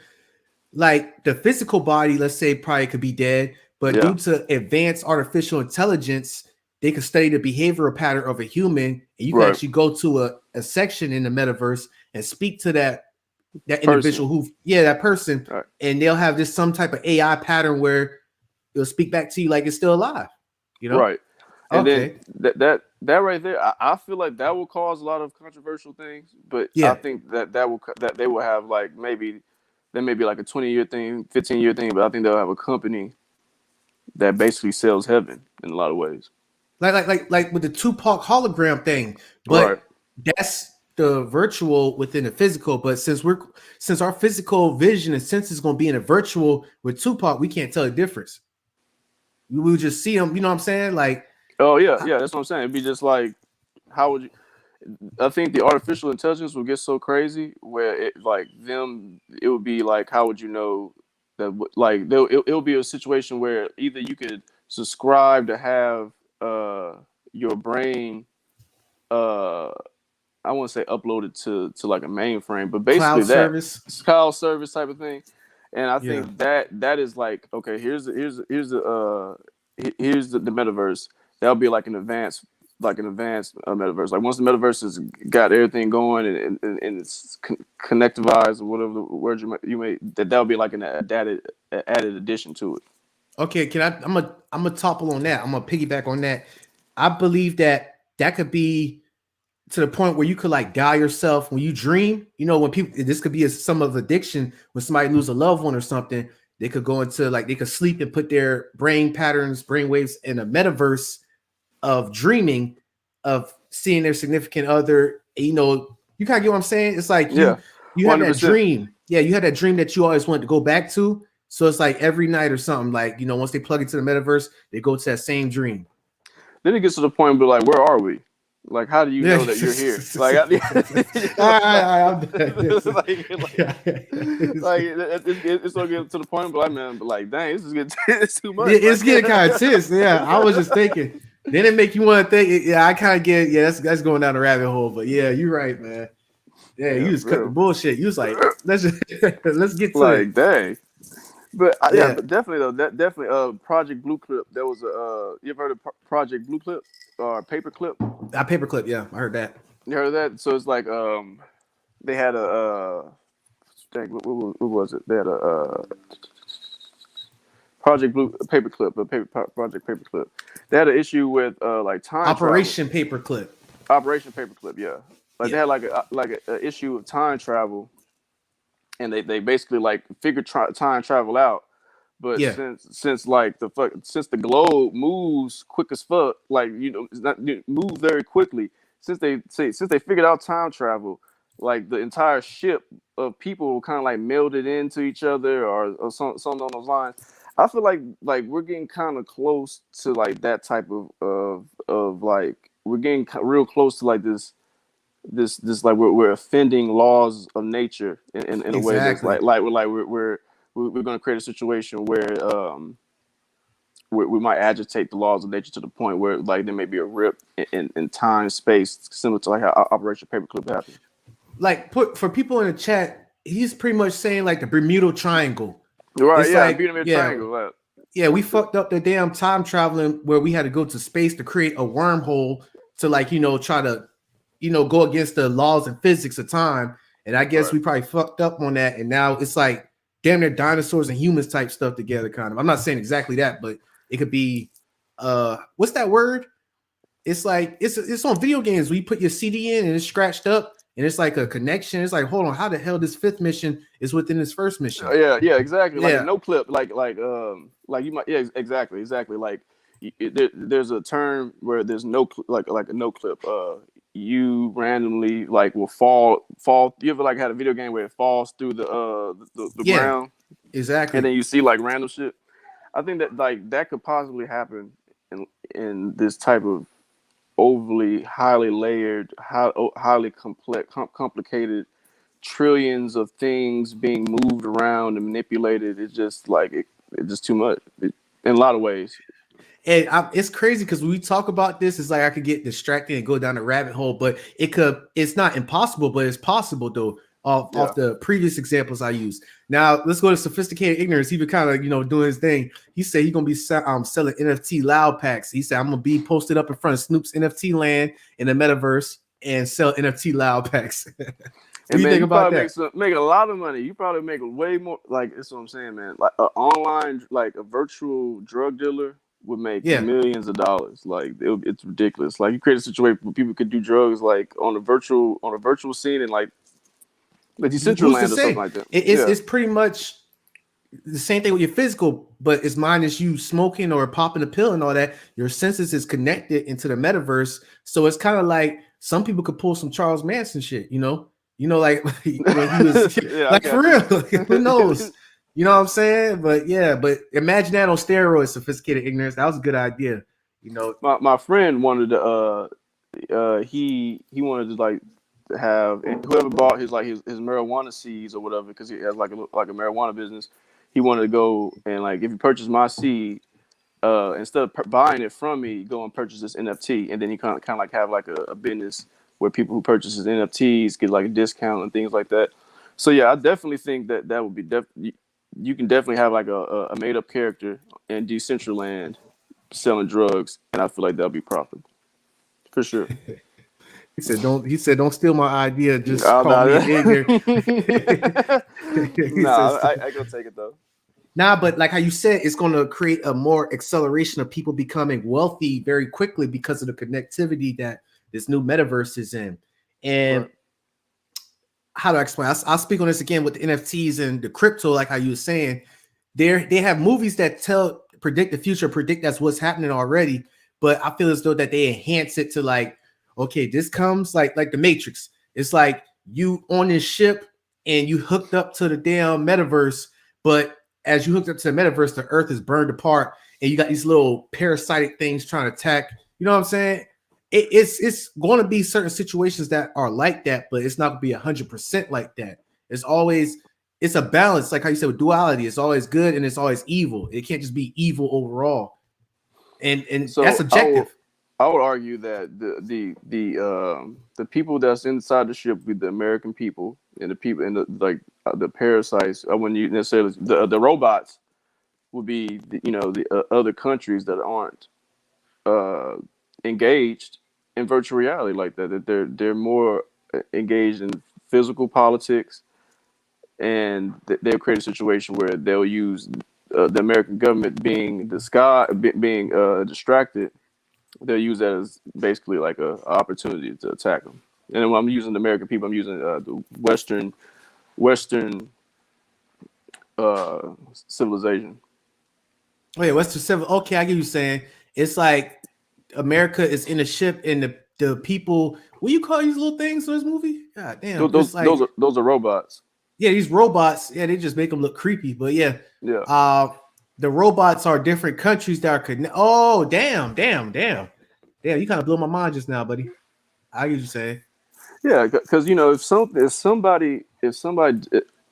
like the physical body, let's say, probably could be dead, but Yeah, due to advanced artificial intelligence, they could study the behavioral pattern of a human, and you can right. actually go to a section in the metaverse and speak to that Person. individual that person, Right. and they'll have this some type of AI pattern where it'll speak back to you like it's still alive. You know? Right. And then Okay. that right there, I feel like that will cause a lot of controversial things, but I Yeah. think that they will have like maybe there may be like a 20-year thing, 15-year thing, but I think they'll have a company that basically sells heaven in a lot of ways. Like with the Tupac hologram thing, Right. but that's the virtual within the physical. But since our physical vision and sense is going to be in a virtual with Tupac, we can't tell the difference. We will just see him. You know what I'm saying? Like, Oh yeah, yeah, that's what I'm saying. It'd be just like, how would you? I think the artificial intelligence will get so crazy where it like them. It would be like, how would you know that? Like, it'll be a situation where either you could subscribe to have your brain uh I won't say uploaded to like a mainframe, but basically cloud that service. cloud service type of thing. And I Yeah. think that is like, okay, here's the metaverse. That'll be like an advanced metaverse. Like once the metaverse has got everything going and it's connectivized or whatever the word you may that'll be like an added addition to it. Okay. Can I? I'm gonna topple on that. I'm gonna piggyback on that. I believe that could be to the point where you could like die yourself when you dream. You know, when people, this could be some of addiction when somebody lose a loved one or something. They could go into like they could sleep and put their brain patterns, brain waves in a metaverse of dreaming, of seeing their significant other. You know, you kind of get what I'm saying. It's like Yeah, you have that 100%. dream. Yeah, you had that dream that you always wanted to go back to. So it's like every night or something. Like, you know, once they plug into the metaverse, they go to that same dream. Then it gets to the point, but like, where are we? Like, how do you Yeah. know that you're here? Like, I'm dead. it's gonna get to the point, but like, man, but like, dang, this is getting it's too much. It's Like, getting kind of tense. Yeah, I was just thinking. Then it make you want to think. Yeah, I kind of get. Yeah, that's going down the rabbit hole. But yeah, you're right, man. Yeah, yeah, you just cut the bullshit. You was like, let's just let's get to like, it. dang. But yeah, Yeah, but definitely though, that definitely Project Blue Clip. There was a you ever heard of Project Blue Clip or Paperclip? that paperclip. Yeah, I heard that. You heard of that? So it's like they had a dang, what was it? They had a Project Blue Paperclip, Project Paperclip. They had an issue with like time Operation travel. Paperclip. Operation Paperclip, yeah. Like Yeah, they had like a issue of time travel, and they basically like figured time travel out. But yeah, since like since the globe moves quick as fuck, like it's not it moves very quickly. Since they figured out time travel, like the entire ship of people kind of like melded into each other or something on those lines. I feel like we're getting kind of close to like that type of like we're getting real close to like this like we're offending laws of nature in a way that's exactly. we're going to create a situation where we might agitate the laws of nature to the point where like there may be a rip in time space similar to like how Operation Paperclip happened. Like, put for people in the chat, he's pretty much saying like the Bermuda Triangle. Right? It's Yeah, like, Beauty Triangle. Right. yeah, we fucked up the damn time traveling where we had to go to space to create a wormhole to like, you know, try to, you know, go against the laws and physics of time. And I guess Right. we probably fucked up on that. And now it's like damn near dinosaurs and humans type stuff together, kind of. I'm not saying exactly that, but it could be what's that word? It's like it's on video games where you put your CD in and it's scratched up and it's like a connection. It's like, hold on, how the hell this fifth mission is within this first mission? Yeah, exactly. Like a Yeah, no clip, like you might, yeah, exactly. Like there's a term where there's like a no clip. You randomly like will fall. You ever like had a video game where it falls through the yeah, ground? and Exactly. then you see like random shit. I think that like that could possibly happen in this type of overly highly layered, highly complex, complicated trillions of things being moved around and manipulated. It's just like it's just too much in a lot of ways. And it's crazy because when we talk about this, it's like I could get distracted and go down a rabbit hole, but it could. It's not impossible, but it's possible though. Off Yeah. the previous examples I used. Now let's go to sophisticated ignorance. He been kind of doing his thing. He said he's gonna be selling NFT Loud Packs. He said I'm gonna be posted up in front of Snoop's NFT land in the metaverse and sell NFT Loud Packs. What do And you man, think you about probably that? make a lot of money. You probably make way more. Like that's what I'm saying, man. Like an online, like a virtual drug dealer would make Yeah, millions of dollars. Like it's ridiculous. Like you create a situation where people could do drugs like on a virtual scene and like who's to Decentraland or something say? like that. It's Yeah. it's pretty much the same thing with your physical, but it's minus you smoking or popping a pill and all that. Your senses is connected into the metaverse, so it's kind of like some people could pull some Charles Manson shit. Like when he was Yeah, I like for got you. real. Who knows? You know what I'm saying? But yeah, but imagine that on steroids, sophisticated ignorance. That was a good idea. You know, My friend wanted to he wanted to like have whoever bought his marijuana seeds or whatever because he has like a marijuana business. He wanted to go and like if you purchase my seed, instead of buying it from me, go and purchase this NFT, and then he kind of like have like a business where people who purchase his NFTs get like a discount and things like that. So yeah, I definitely think that would be you can definitely have like a made up character in Decentraland selling drugs, and I feel like that'll be profitable for sure. he said, "Don't." He said, "Don't steal my idea. Just Oh, call me an ignorant." He nah, says, I go take it though. nah, but like how you said, it's going to create a more acceleration of people becoming wealthy very quickly because of the connectivity that this new metaverse is in. And Right. how do I explain? I'll speak on this again with the NFTs and the crypto, like how you were saying. They have movies that predict the future, predict that's what's happening already. But I feel as though that they enhance it to like, okay, this comes like the Matrix. It's like you on this ship and you hooked up to the damn metaverse, but as you hooked up to the metaverse, the earth is burned apart, and you got these little parasitic things trying to attack. You know what I'm saying? It's going to be certain situations that are like that, but it's not going to be 100% like that. It's always it's a balance, like how you said with duality. It's always good and it's always evil. It can't just be evil overall, and that's So objective. I would argue that the people that's inside the ship would be the American people and the people and the parasites. I wouldn't necessarily the robots would be the other countries that aren't uh, engaged in virtual reality like that. That they're more engaged in physical politics, and they'll create a situation where they'll use the American government being being distracted. They'll use that as basically like a opportunity to attack them. And then when I'm using the American people, I'm using the Western civilization. Oh yeah, Western Civil. Okay, I get you saying it's like America is in a ship and the people. What do you call these little things in this movie? God damn, it's like Those are robots. yeah, these robots. Yeah, they just make them look creepy. But yeah, Yeah, uh, the robots are different countries that are connected. Oh damn! You kind of blew my mind just now, buddy. I get you saying. yeah. Because if somebody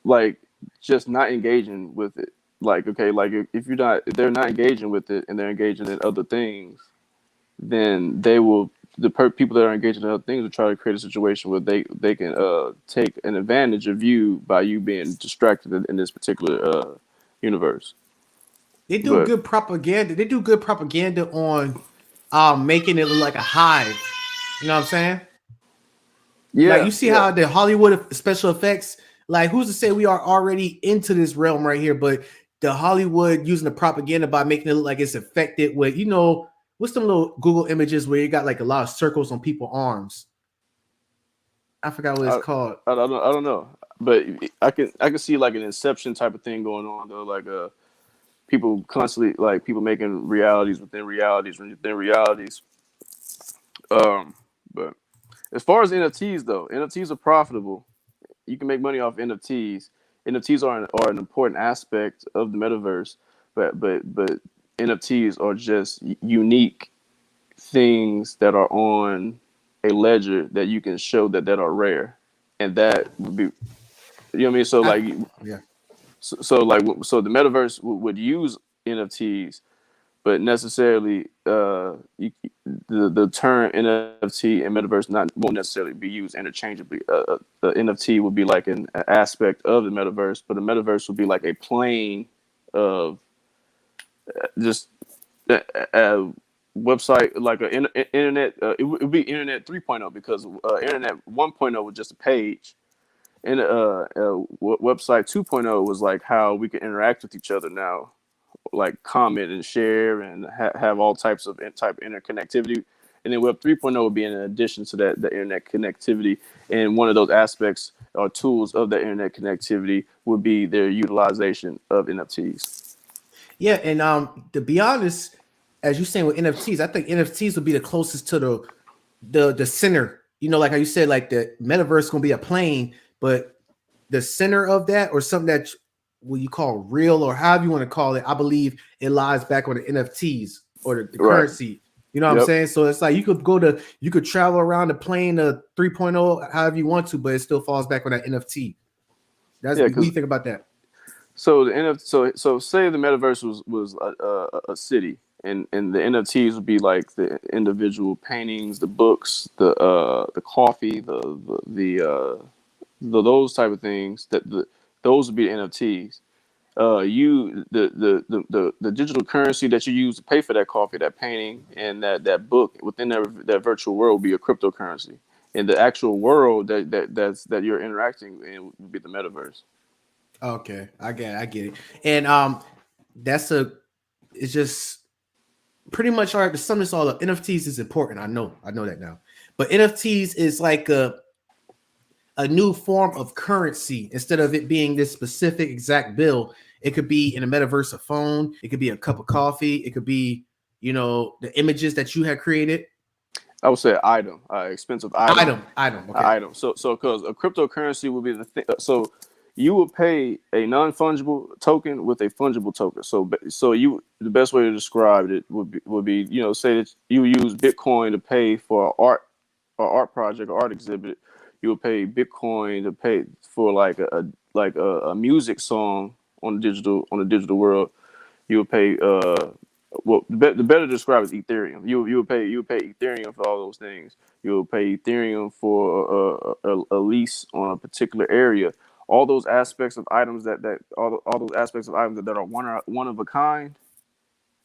like just not engaging with it, like okay, like if they're not engaging with it and they're engaging in other things, then they will people that are engaged in other things will try to create a situation where they can take an advantage of you by you being distracted in this particular universe. They do But good propaganda. They do good propaganda on making it look like a hive. You know what I'm saying? Like yeah, you see yeah. how the Hollywood special effects, like who's to say we are already into this realm right here, but the Hollywood using the propaganda by making it look like it's affected with, what's some little Google images where you got like a lot of circles on people's arms. I forgot what it's I, called. I don't know, but I can see like an Inception type of thing going on though, like people constantly like people making realities within realities within realities. Um, but as far as NFTs though, NFTs are profitable. You can make money off NFTs, NFTs are an important aspect of the metaverse, but NFTs are just unique things that are on a ledger that you can show that are rare, and that would be, you know what I mean. So I, like, yeah. so the metaverse would use NFTs, but necessarily the term NFT and metaverse not won't necessarily be used interchangeably. The NFT would be like an aspect of the metaverse, but the metaverse would be like a plane of just a website, like an internet. It would be internet 3.0, because internet 1.0 was just a page, and website 2.0 was like how we can interact with each other now, like comment and share and have all types of interconnectivity. And then Web 3.0 would be in addition to that, the internet connectivity. And one of those aspects or tools of the internet connectivity would be their utilization of NFTs. Yeah, and to be honest, as you saying with NFTs, I think NFTs would be the closest to the center. You know, like how you said, like the metaverse gonna be a plane, but the center of that, or something that what you call real, or however you want to call it, I believe it lies back on the NFTs or the Right. currency. You know what I'm Yep. saying? So it's like you could travel around the plane 3.0 however you want to, but it still falls back on that NFT. That's Yeah. what do Because you think about that? so the NFT, so say the metaverse was a city, and the NFTs would be like the individual paintings, the books, the coffee, those type of things, those would be the NFTs. You the digital currency that you use to pay for that coffee, that painting, and that book within that virtual world will be a cryptocurrency, and the actual world that you're interacting in would be the metaverse. Okay, I get it. And that's a it's just pretty much hard to sum this all up. NFTs is important. I know that now. But NFTs is like a new form of currency. Instead of it being this specific exact bill, it could be in a metaverse, a phone, it could be a cup of coffee, it could be, you know, the images that you had created. I would say item, expensive item, Item. Okay. item. So because a cryptocurrency would be the thing. So you would pay a non-fungible token with a fungible token. So you the best way to describe it would be, say that you use Bitcoin to pay for art project or art exhibit. You would pay Bitcoin to pay for like a music song on the digital world. You would pay well, the better to describe is Ethereum. You would pay Ethereum for all those things. You would pay Ethereum for a lease on a particular area. All those aspects of items all those aspects of items that are one of a kind.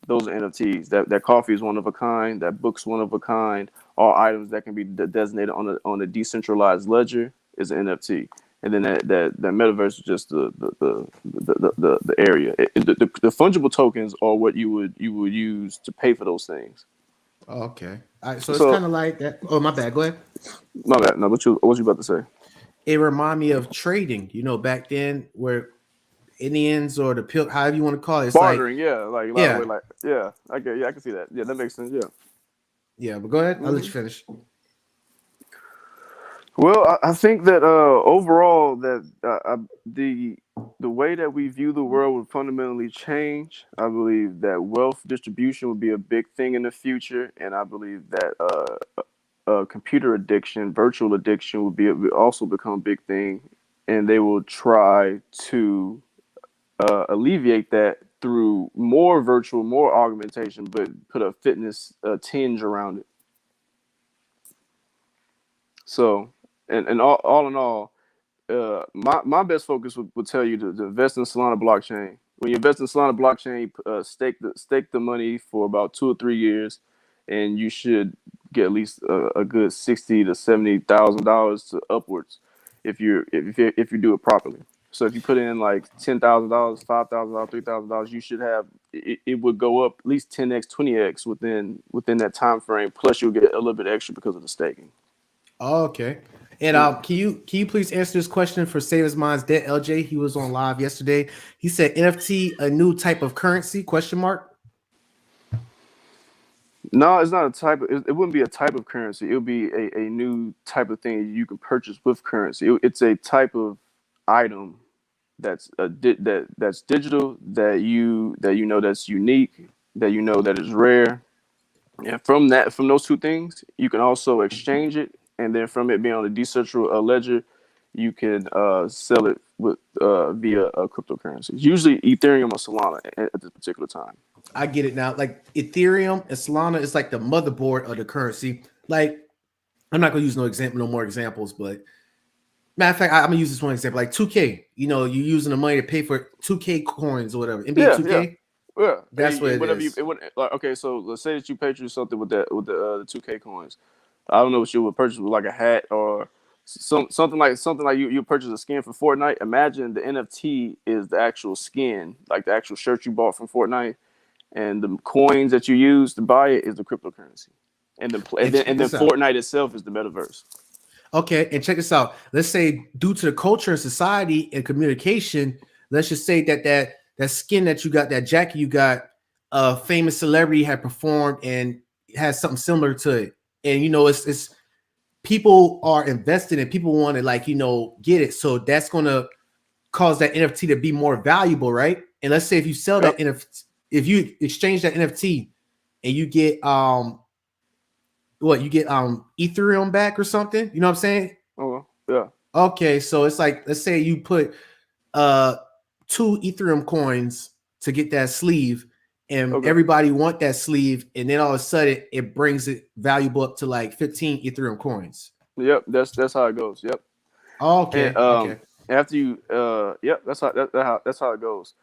Those are NFTs. That coffee is one of a kind. That book's one of a kind. All items that can be designated on a decentralized ledger is an NFT. And then that metaverse is just the area. The fungible tokens are what you would use to pay for those things. Okay. All right. So it's So kind of like that. Oh, my bad. Go ahead. my bad. No, what you about to say? It remind me of trading. You know, back then where Indians or the pill, however you want to call it, it's like, Bartering, yeah, like a lot of yeah, way, like yeah, I can see that. Yeah, that makes sense. Yeah. yeah. But go ahead. I'll let you hmm finish. Well, I think that overall that the way that we view the world would fundamentally change. I believe that wealth distribution would be a big thing in the future, and I believe that computer addiction, virtual addiction, would also become a big thing, and they will try to alleviate that through more virtual, more augmentation, but put a fitness tinge around it. So, and all in all, my best focus would tell you to invest in Solana blockchain. When you invest in Solana blockchain, stake the money for about 2 or 3 years, and you should get at least a good $60,000 to $70,000 to upwards if you do it properly. So if you put in like $10,000, $5,000, $3,000, you should have it would go up at least 10x, 20x within that time frame. Plus, you'll get a little bit extra because of the staking. Oh, okay. And can you please answer this question for Save His Mind's Dead LJ? He was on live yesterday. He said NFT a new type of currency? Question mark. No, it's not a type. It wouldn't be a type of currency. It would be a new type of thing you can purchase with currency. It's a type of item that's digital, that you know that's unique, that you know that is rare. And from those two things, you can also exchange it, and then from it being on a decentralized ledger, you can sell it with via cryptocurrencies, usually Ethereum or Solana at this particular time. I get it now. Like Ethereum and Solana is like the motherboard of the currency. Like I'm not gonna use no more examples, but matter of fact, I'm gonna use this one example. Like 2K, you're using the money to pay for 2K coins or whatever. NBA Yeah, yeah, 2K, yeah. that's what it Whatever you, is. it would, like, okay, so let's say that you purchase something with the 2K coins. I don't know what you would purchase, with like a hat or something like you purchase a skin for Fortnite. Imagine the NFT is the actual skin, like the actual shirt you bought from Fortnite, and the coins that you use to buy it is the cryptocurrency, And check and then this out. Fortnite itself is the metaverse. Okay, and check this out. Let's say due to the culture and society and communication, let's just say that skin that you got, that jacket you got, a famous celebrity had performed and has something similar to it. And it's people are invested and people want to get it. So that's gonna cause that NFT to be more valuable, right? And let's say if you sell Yep. that NFT, if you exchange that NFT and you get Ethereum back or something, you know what I'm saying? Oh yeah. Okay, so it's like, let's say you put uh 2 Ethereum coins to get that sleeve, and Okay. everybody want that sleeve, and then all of a sudden it brings it valuable up to like 15 Ethereum coins. Yep. That's how it goes. Yep. And Okay, okay. after you yep, that's how it goes.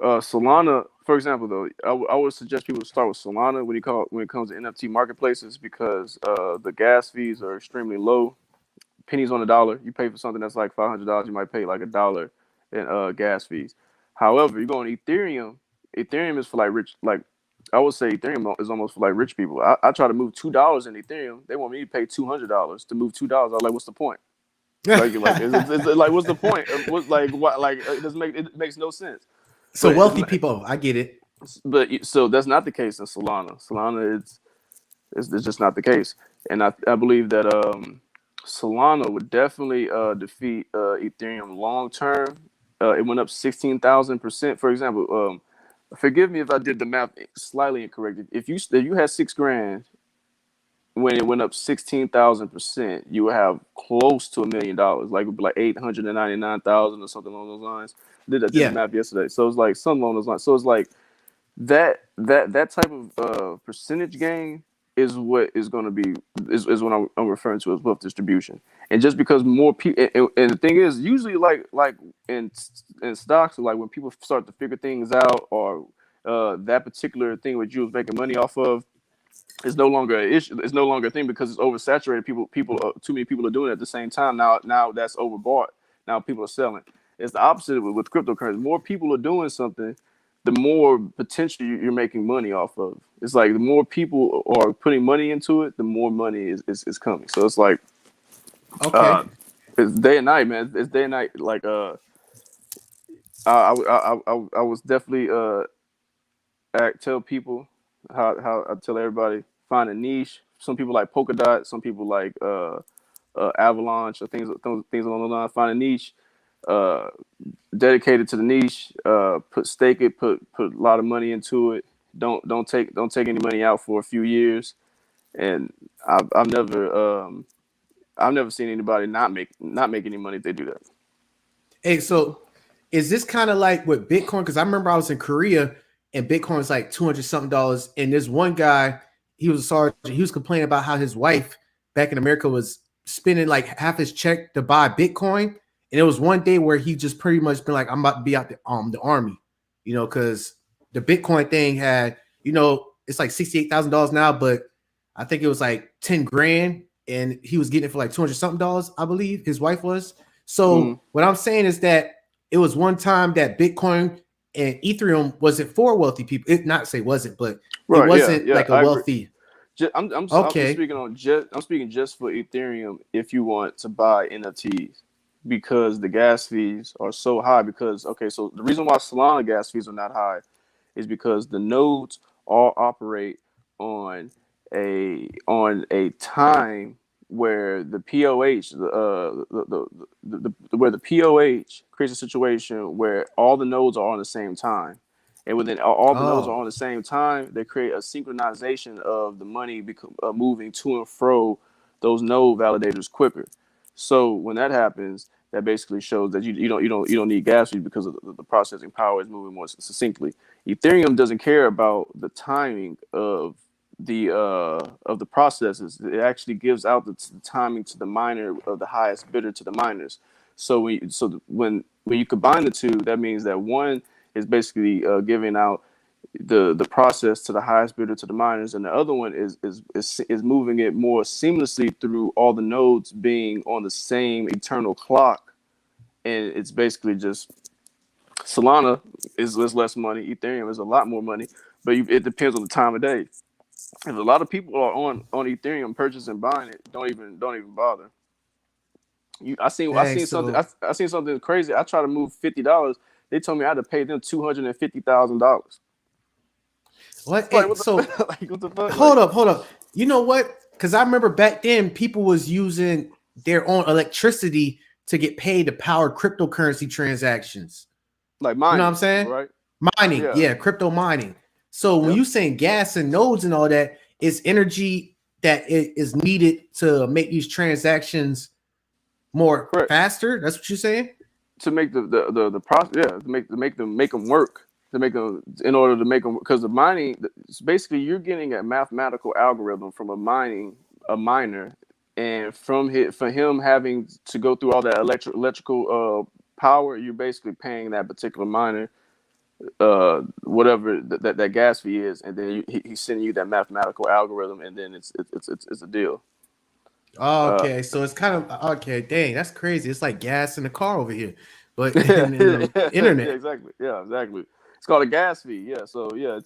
Solana, for example, though, I would suggest people to start with Solana when it comes to NFT marketplaces, because the gas fees are extremely low, pennies on the dollar. You pay for something that's like $500, you might pay like $1 in gas fees. However, you go on Ethereum. Ethereum is for like rich, like I would say Ethereum is almost for like rich people. I try to move $2 in Ethereum. They want me to pay $200 to move $2. I'm like, what's the point? Like what's the point? What, like what? Like it makes no sense. So But wealthy people, I get it. so that's not the case in Solana. Solana, it's just not the case, and I believe that Solana would definitely defeat Ethereum long term. It went up 16,000%. For example, forgive me if I did the math slightly incorrect. If you had 6 grand when it went up 16,000%, you would have close to $1 million. Like it would be like 899,000 or something along those lines. I did the Yeah. math yesterday, so it's like something along those lines. So it's like that type of percentage gain is what is going to be is what I'm referring to as wealth distribution. And just because more people, and the thing is, usually like in stocks, like when people start to figure things out, or that particular thing which you was making money off of is no longer an issue. It's no longer a thing because it's oversaturated. Too many people are doing it at the same time. Now that's overbought. Now people are selling. It's the opposite with cryptocurrency. More people are doing something, the more potential you're making money off of. It's like the more people are putting money into it, the more money is coming. So it's like Okay. uh, it's day and night, man. It's day and night. Like I was definitely tell people how I tell everybody, find a niche. Some people like polka dot. Some people like avalanche or things along the line. Find a niche. Uh, Dedicated to the niche. Stake it. Put a lot of money into it. Don't take any money out for a few years. And I've never seen anybody not make any money if they do that. Hey, so is this kind of like with Bitcoin? Because I remember I was in Korea and Bitcoin was like 200 something dollars. And this one guy, he was a sergeant, he was complaining about how his wife back in America was spending like half his check to buy Bitcoin. And it was one day where he just pretty much been like, I'm about to be out the army, because the Bitcoin thing had, it's like $68,000 now, but I think it was like 10 grand, and he was getting it for like 200 something dollars, I believe his wife was. So Mm, what I'm saying is that it was one time that Bitcoin and Ethereum wasn't for wealthy people. It not say wasn't, but it right. Yeah. wasn't Yeah. like a I agree. wealthy. I'm Okay. speaking I'm speaking just for Ethereum if you want to buy NFTs, because the gas fees are so high. Because okay, so the reason why Solana gas fees are not high is because the nodes all operate on a time where the POH, where the POH creates a situation where all the nodes are on the same time, and within all the nodes are Oh, on the same time, they create a synchronization of the money moving to and fro those node validators quicker. So when that happens, that basically shows that you don't need gas fees because of the processing power is moving more succinctly. Ethereum doesn't care about the timing of the processes. It actually gives out the timing to the miner of the highest bidder to the miners. So when you combine the two, that means that one is basically giving out the process to the highest bidder to the miners, and the other one is moving it more seamlessly through all the nodes being on the same eternal clock. And it's basically just Solana is less money, Ethereum is a lot more money, but it depends on the time of day. If a lot of people are on Ethereum purchasing and buying it, don't even bother. dang. So I seen something crazy. I tried to move $50. They told me I had to pay them $250,000. what? Like Hey, what so the like what the fuck? Like hold up. You know what? Because I remember back then people was using their own electricity to get paid to power cryptocurrency transactions. like You know what I'm mining, saying? right? Mining, Yeah, yeah, crypto mining. So when yep, you saying gas and nodes and all that, it's energy that is needed to make these transactions more correct. faster. That's what you're saying? To make the process, yeah, to make them work, to make them in order to make them, because the mining, it's basically you're getting a mathematical algorithm from a miner, and for him having to go through all that electrical power, you're basically paying that particular miner whatever that gas fee is, and then he's sending you that mathematical algorithm, and then it's a deal. Oh, Uh, okay, so it's kind of okay. Dang, that's crazy. It's like gas in the car over here, but yeah, in the yeah, internet. exactly. Yeah, exactly. It's called a gas fee. Yeah. So yeah,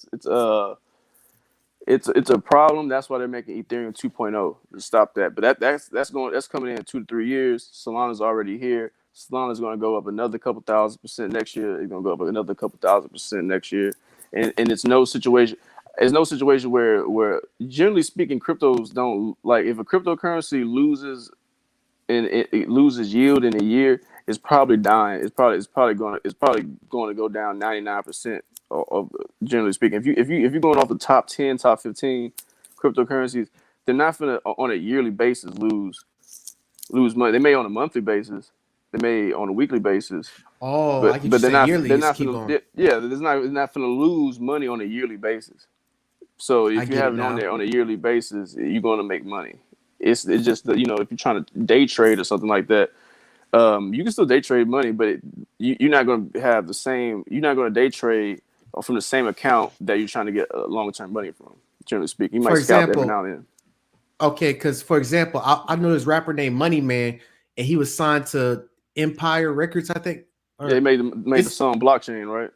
it's a problem. That's why they're making Ethereum 2.0 to stop that. But that's coming in 2 to 3 years. Solana's already here. Solana's going to go up another couple thousand% next year. It's going to go up another couple thousand% next year. And it's no situation. It's no situation where generally speaking, cryptos don't like, if a cryptocurrency loses and it loses yield in a year, it's probably dying. It's probably going to go down 99% of generally speaking. If you're going off the top 10, top 15 cryptocurrencies, they're not gonna on a yearly basis lose money. They may on a monthly basis, they may on a weekly basis, Oh, I but get you they're saying not yearly they're is not keep gonna on. yeah, they're not gonna lose money on a yearly basis. So I if you get have it it on now. there on a yearly basis, you're gonna make money. It's just that, if you're trying to day trade or something like that, you can still day trade money, but you're not going to have the same. You're not going to day trade from the same account that you're trying to get long term money from. Generally speaking, you might For scalp every now example, and then. okay, because for example, I know this rapper named Money Man, and he was signed to Empire Records, I think, Yeah, they or made the it's song blockchain, right?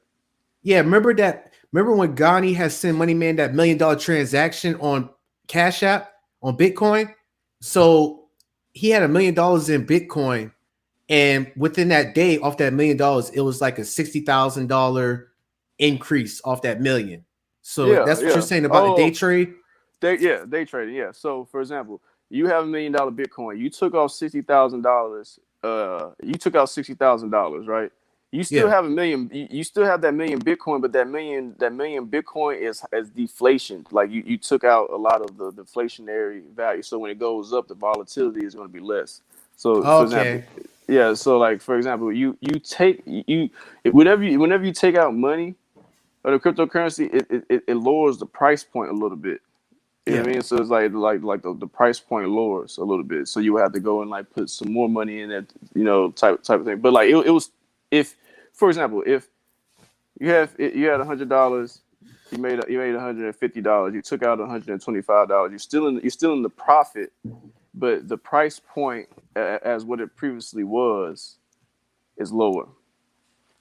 yeah. Remember that? Remember when Ghani has sent Money Man that $1 million transaction on Cash App on Bitcoin? So he had $1 million in Bitcoin, and within that day, off that $1 million, it was like a $60,000 increase off that million. So Yeah, that's what you're yeah. saying about the day Oh, trade. day trading. Yeah. So for example, you have $1 million Bitcoin. You took off $60,000. You took out $60,000, right? You still Yeah. have a million. You still have that million Bitcoin, but that million Bitcoin is as deflation. Like you took out a lot of the deflationary value. So when it goes up, the volatility is going to be less. So for example, Okay. yeah. So like for example, you take you whenever you take out money or the cryptocurrency, it lowers the price point a little bit. You know Yeah. what I mean? So it's like the price point lowers a little bit. So you would have to go and like put some more money in that, type of thing. But like it was, if, for example, if you had $100, you made $150, you took out $125, you're still in the profit, but the price point as what it previously was is lower.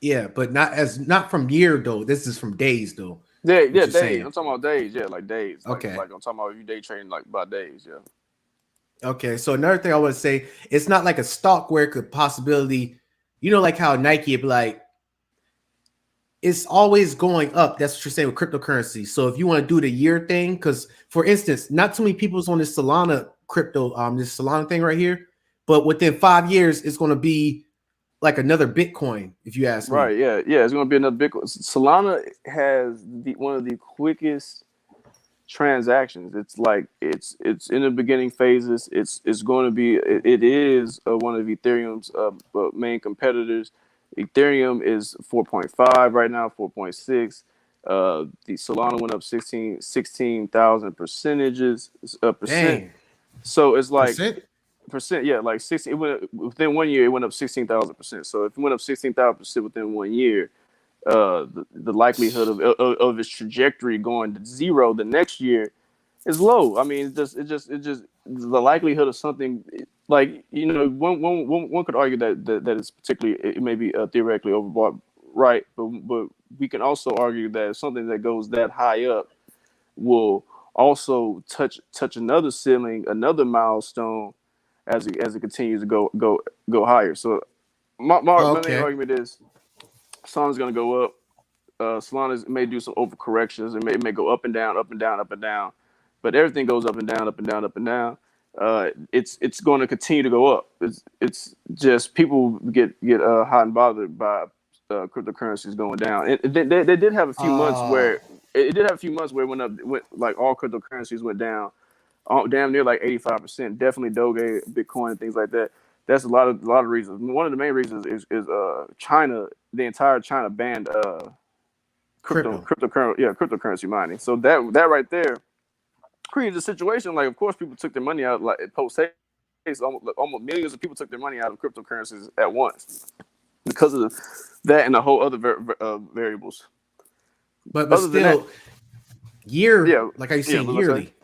Yeah, but not from year though. This is from days though. Yeah, What yeah, you're days. saying. I'm talking about days. Yeah, like days. Like Okay. like I'm talking about if you day trading like by days. Yeah. Okay. So another thing I want to say, it's not like a stock where it could possibility, like how Nike be like, it's always going up. That's what you're saying with cryptocurrency. So if you want to do the year thing, because for instance, not too many people's on this Solana crypto, this Solana thing right here. But within 5 years, it's going to be like another Bitcoin, if you ask me. Right? Yeah. It's going to be another Bitcoin. Solana has one of the quickest transactions. It's like it's in the beginning phases. It's going to be. It is one of Ethereum's main competitors. Ethereum is 4.5 right now, 4.6. The Solana went up 16,000 percentages percent. Dang. So it's like Percent? yeah, like 60. It went within 1 year. It went up 16,000%. So if it went up 16,000% within 1 year, the likelihood of its trajectory going to zero the next year is low. I mean, it just the likelihood of something like, you know, one could argue that it's particularly, it may be theoretically overbought, right? But we can also argue that something that goes that high up will also touch another ceiling, another milestone as it continues to go higher. So my main argument is Solana's going to go up. Solana may do some overcorrections. It may go up and down, up and down, up and down. But everything goes up and down, up and down, up and down. It's going to continue to go up. It's just people get hot and bothered by cryptocurrencies going down. And they did have a few months where it went up. Like all cryptocurrencies went down, damn near like 85%. Definitely Doge, Bitcoin, and things like that. That's a lot of reasons. One of the main reasons is China. The entire China banned cryptocurrency mining. So that right there created a situation. Like, of course, people took their money out like post haste. Almost millions of people took their money out of cryptocurrencies at once because of that and a whole other variables. But still, like I said, yearly.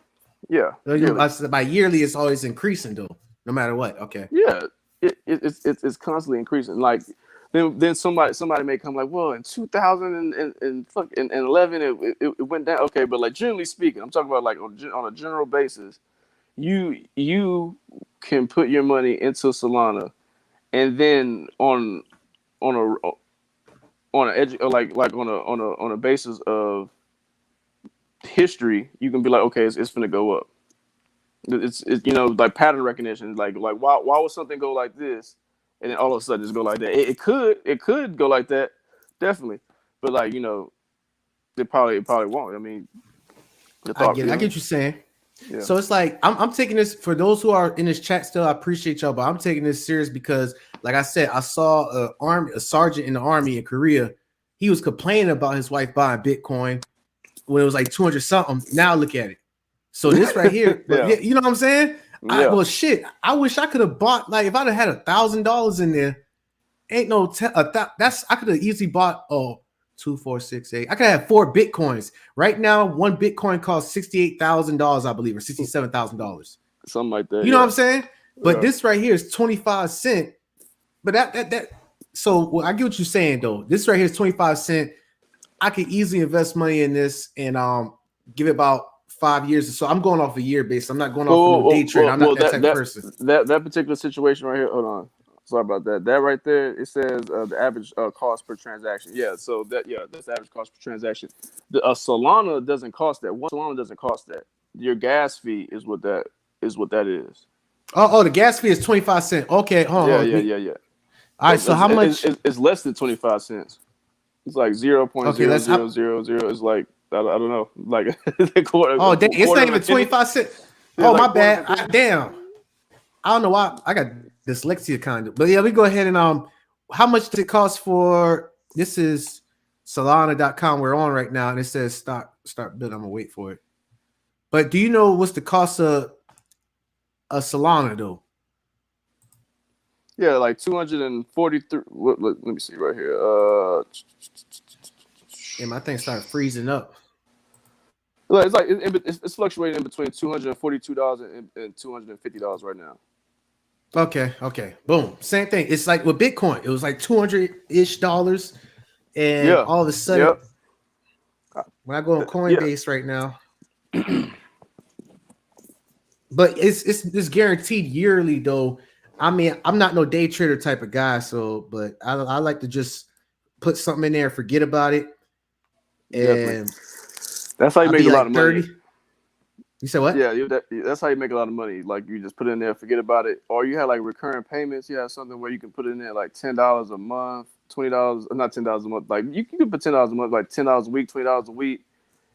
Yeah, by yearly, it's always increasing though, no matter what. Okay. Yeah, it's constantly increasing. Like then somebody may come like, well, in 2011 it went down. Okay, but like generally speaking, I'm talking about like on a general basis, you can put your money into Solana, and then on a basis of history, you can be like, okay, it's gonna go up. It's you know, like pattern recognition. Like why would something go like this, and then all of a sudden just go like that? It could go like that, definitely. But like, you know, it probably won't. I mean, I get what you're saying. Yeah. So it's like I'm taking this, for those who are in this chat still, I appreciate y'all, but I'm taking this serious because, like I said, I saw a sergeant in the army in Korea. He was complaining about his wife buying Bitcoin when it was like 200 something. Now look at it. So this right here, you know what I'm saying? Yeah. Well, shit, I wish I could have bought, like, if I'd have had $1,000 in there, ain't no that's I could have easily bought 2, 4, 6, 8. I could have 4 Bitcoins. Right now, one Bitcoin costs $68,000, I believe, or $67,000. Something like that. You know what I'm saying? But this right here is 25 cents. But that so I get what you're saying though. This right here is 25 cents. I could easily invest money in this and give it about 5 years. So I'm going off a year base. I'm not going off no day trade. I'm not that type of person. That particular situation right here. Hold on. Sorry about that. That right there, it says the average cost per transaction. Yeah, so that's the average cost per transaction. The Solana doesn't cost that. One Solana doesn't cost that. Your gas fee is what that is. Oh, the gas fee is 25 cents. Okay, hold on. Yeah. All right, so how much? It's less than 25 cents. It's like 0.0000. It's like I don't know. Like it's not even 25 cents. Oh, my bad. Damn. I don't know why I got dyslexia kind of. But yeah, we go ahead and how much does it cost for, this is Solana.com we're on right now, and it says start building. I'm gonna wait for it. But do you know what's the cost of a Solana though? Yeah, like 243. Let me see right here. Yeah, my thing started freezing up. It's like it's fluctuating in between $242 and $250 right now. Okay. Boom. Same thing. It's like with Bitcoin. It was like $200-ish, and all of a sudden, when I go on Coinbase right now, but it's guaranteed yearly though. I mean, I'm not no day trader type of guy, so but I like to just put something in there, forget about it, and that's how you make a lot of money. You said what? Yeah, that's how you make a lot of money. Like you just put it in there, forget about it, or you have like recurring payments. You have something where you can put it in there like $10 a month, $20, not $10 a month. Like you can put $10 a month, like $10 a week, $20 a week.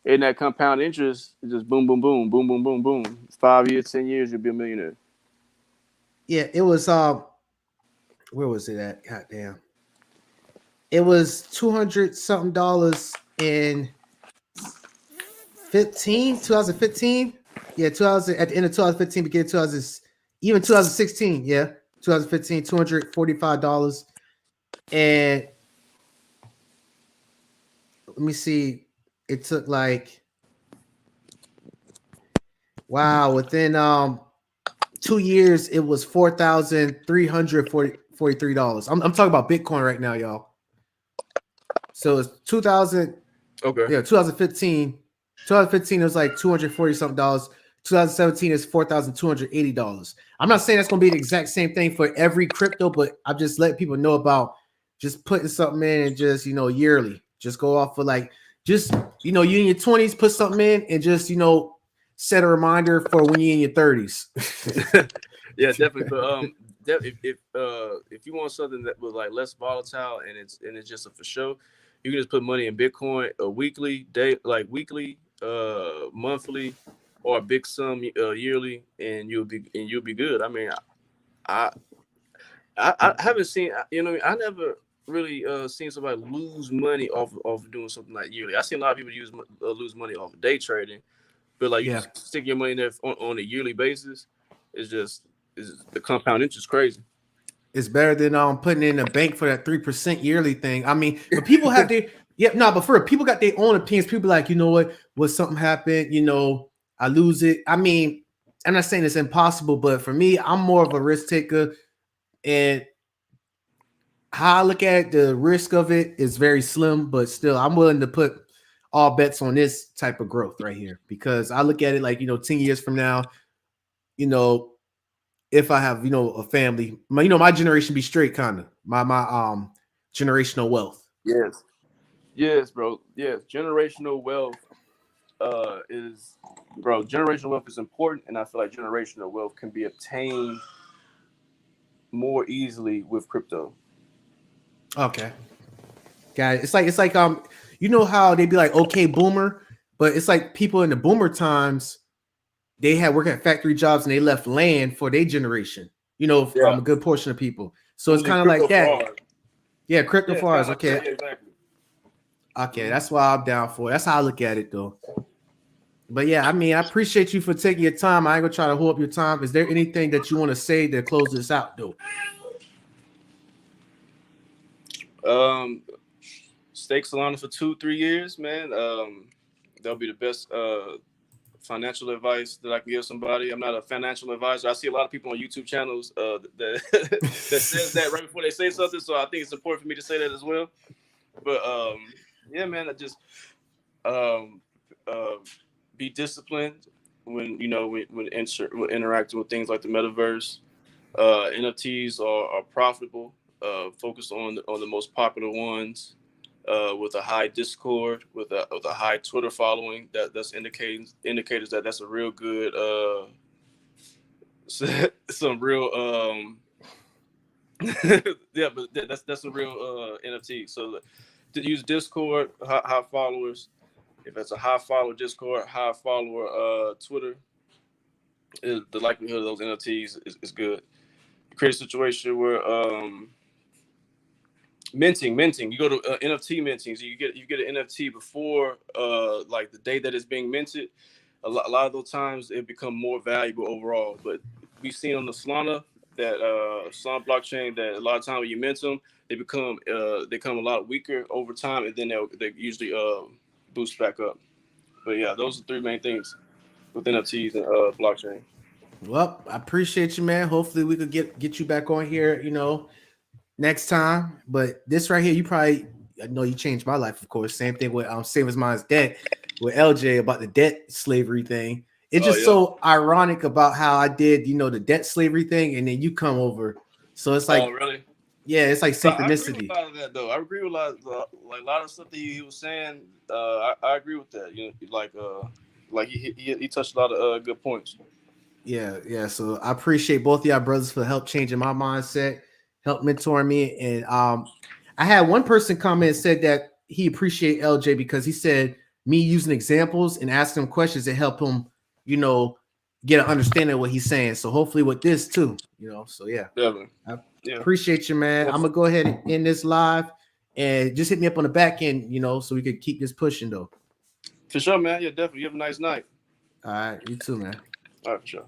And that compound interest is just boom, boom, boom, boom, boom, boom, boom. 5 years, 10 years, you'll be a millionaire. Yeah, it was where was it at? God damn. It was 200 something dollars in 2015. Yeah, 2000 at the end of 2015, beginning of 2000, even 2016. Yeah, 2015, $245. And let me see, it took like wow, within 2 years, it was $4,343. I'm talking about Bitcoin right now, y'all. So it's 2000, Okay. yeah, 2015. 2015 it was like 240 something dollars. 2017 is $4,280. I'm not saying that's gonna be the exact same thing for every crypto, but I'm just letting people know about just putting something in and just yearly. Just go off for like just you in your 20s, put something in and just set a reminder for when you're in your 30s. Yeah, definitely. But if you want something that was like less volatile and it's just a for sure, you can just put money in Bitcoin a weekly, weekly, monthly, or a big sum yearly, and you'll be good. I mean, I I haven't seen I never really seen somebody lose money off doing something like yearly. I seen a lot of people lose money off of day trading, but like you Yeah. just stick your money in there on a yearly basis. It's just the compound interest crazy. It's better than putting in a bank for that 3% yearly thing. I mean, but people have their but for people got their own opinions. People like, what something happened, I lose it. I mean, I'm not saying it's impossible, but for me, I'm more of a risk taker. And how I look at it, the risk of it is very slim, but still I'm willing to put all bets on this type of growth right here because I look at it like, 10 years from now, you know, if I have, a family, my generation be straight kind of my generational wealth. Yes, yes, bro. Yes, generational wealth is bro. Generational wealth is important, and I feel like generational wealth can be obtained more easily with crypto. Okay. Got it. It's like you know how they be like, okay, boomer, but it's like people in the boomer times, they had working at factory jobs and they left land for their generation, Yeah, a good portion of people. So it it's was in kind of like crypto that. fraud. Yeah, crypto Yeah, it's kind farms. of like that. Okay. Yeah, exactly. Okay, Mm-hmm. that's why I'm down for it. That's how I look at it though. But yeah, I mean, I appreciate you for taking your time. I ain't gonna try to hold up your time. Is there anything that you want to say to close this out though? Um, Stake Solana for 2-3 years, man. That'll be the best financial advice that I can give somebody. I'm not a financial advisor. I see a lot of people on YouTube channels that that says that right before they say something. So I think it's important for me to say that as well. But yeah, man, I just um, uh, be disciplined when when interacting with things like the metaverse. NFTs are profitable. Focus on the most popular ones. With a high Discord, with a high Twitter following, that's indicators that that's a real good some real yeah, but that's a real NFT. So to use Discord, high followers. If it's a high follower Discord, high follower Twitter, the likelihood of those NFTs is good. Create a situation where minting. You go to NFT minting, so you get an NFT before like the day that it's being minted. A lot of those times it become more valuable overall. But we've seen on the Solana that Solana blockchain that a lot of times when you mint them, they become a lot weaker over time, and then they usually boost back up. But yeah, those are the three main things with NFTs and blockchain. Well, I appreciate you, man. Hopefully we could get you back on here, next time. But this right here, I know you changed my life, of course. Same thing with same as mine's debt with LJ about the debt slavery thing. It's Oh just yeah. so ironic about how I did, the debt slavery thing, and then you come over. So it's Oh like, really? yeah, it's like I agree with a synchronicity. lot of that though. I agree with a lot of stuff that he was saying. I agree with that. You know, like like he touched a lot of good points. Yeah. So I appreciate both of y'all brothers for help changing my mindset, help mentoring me. And I had one person comment and said that he appreciate LJ because he said me using examples and asking him questions to help him, get an understanding of what he's saying. So hopefully with this too, So yeah, Definitely. I Yeah. appreciate you, man. I'm gonna go ahead and end this live and just hit me up on the back end, so we could keep this pushing though. For sure, man. Yeah, definitely. You have a nice night. All right, you too, man. All right, for sure.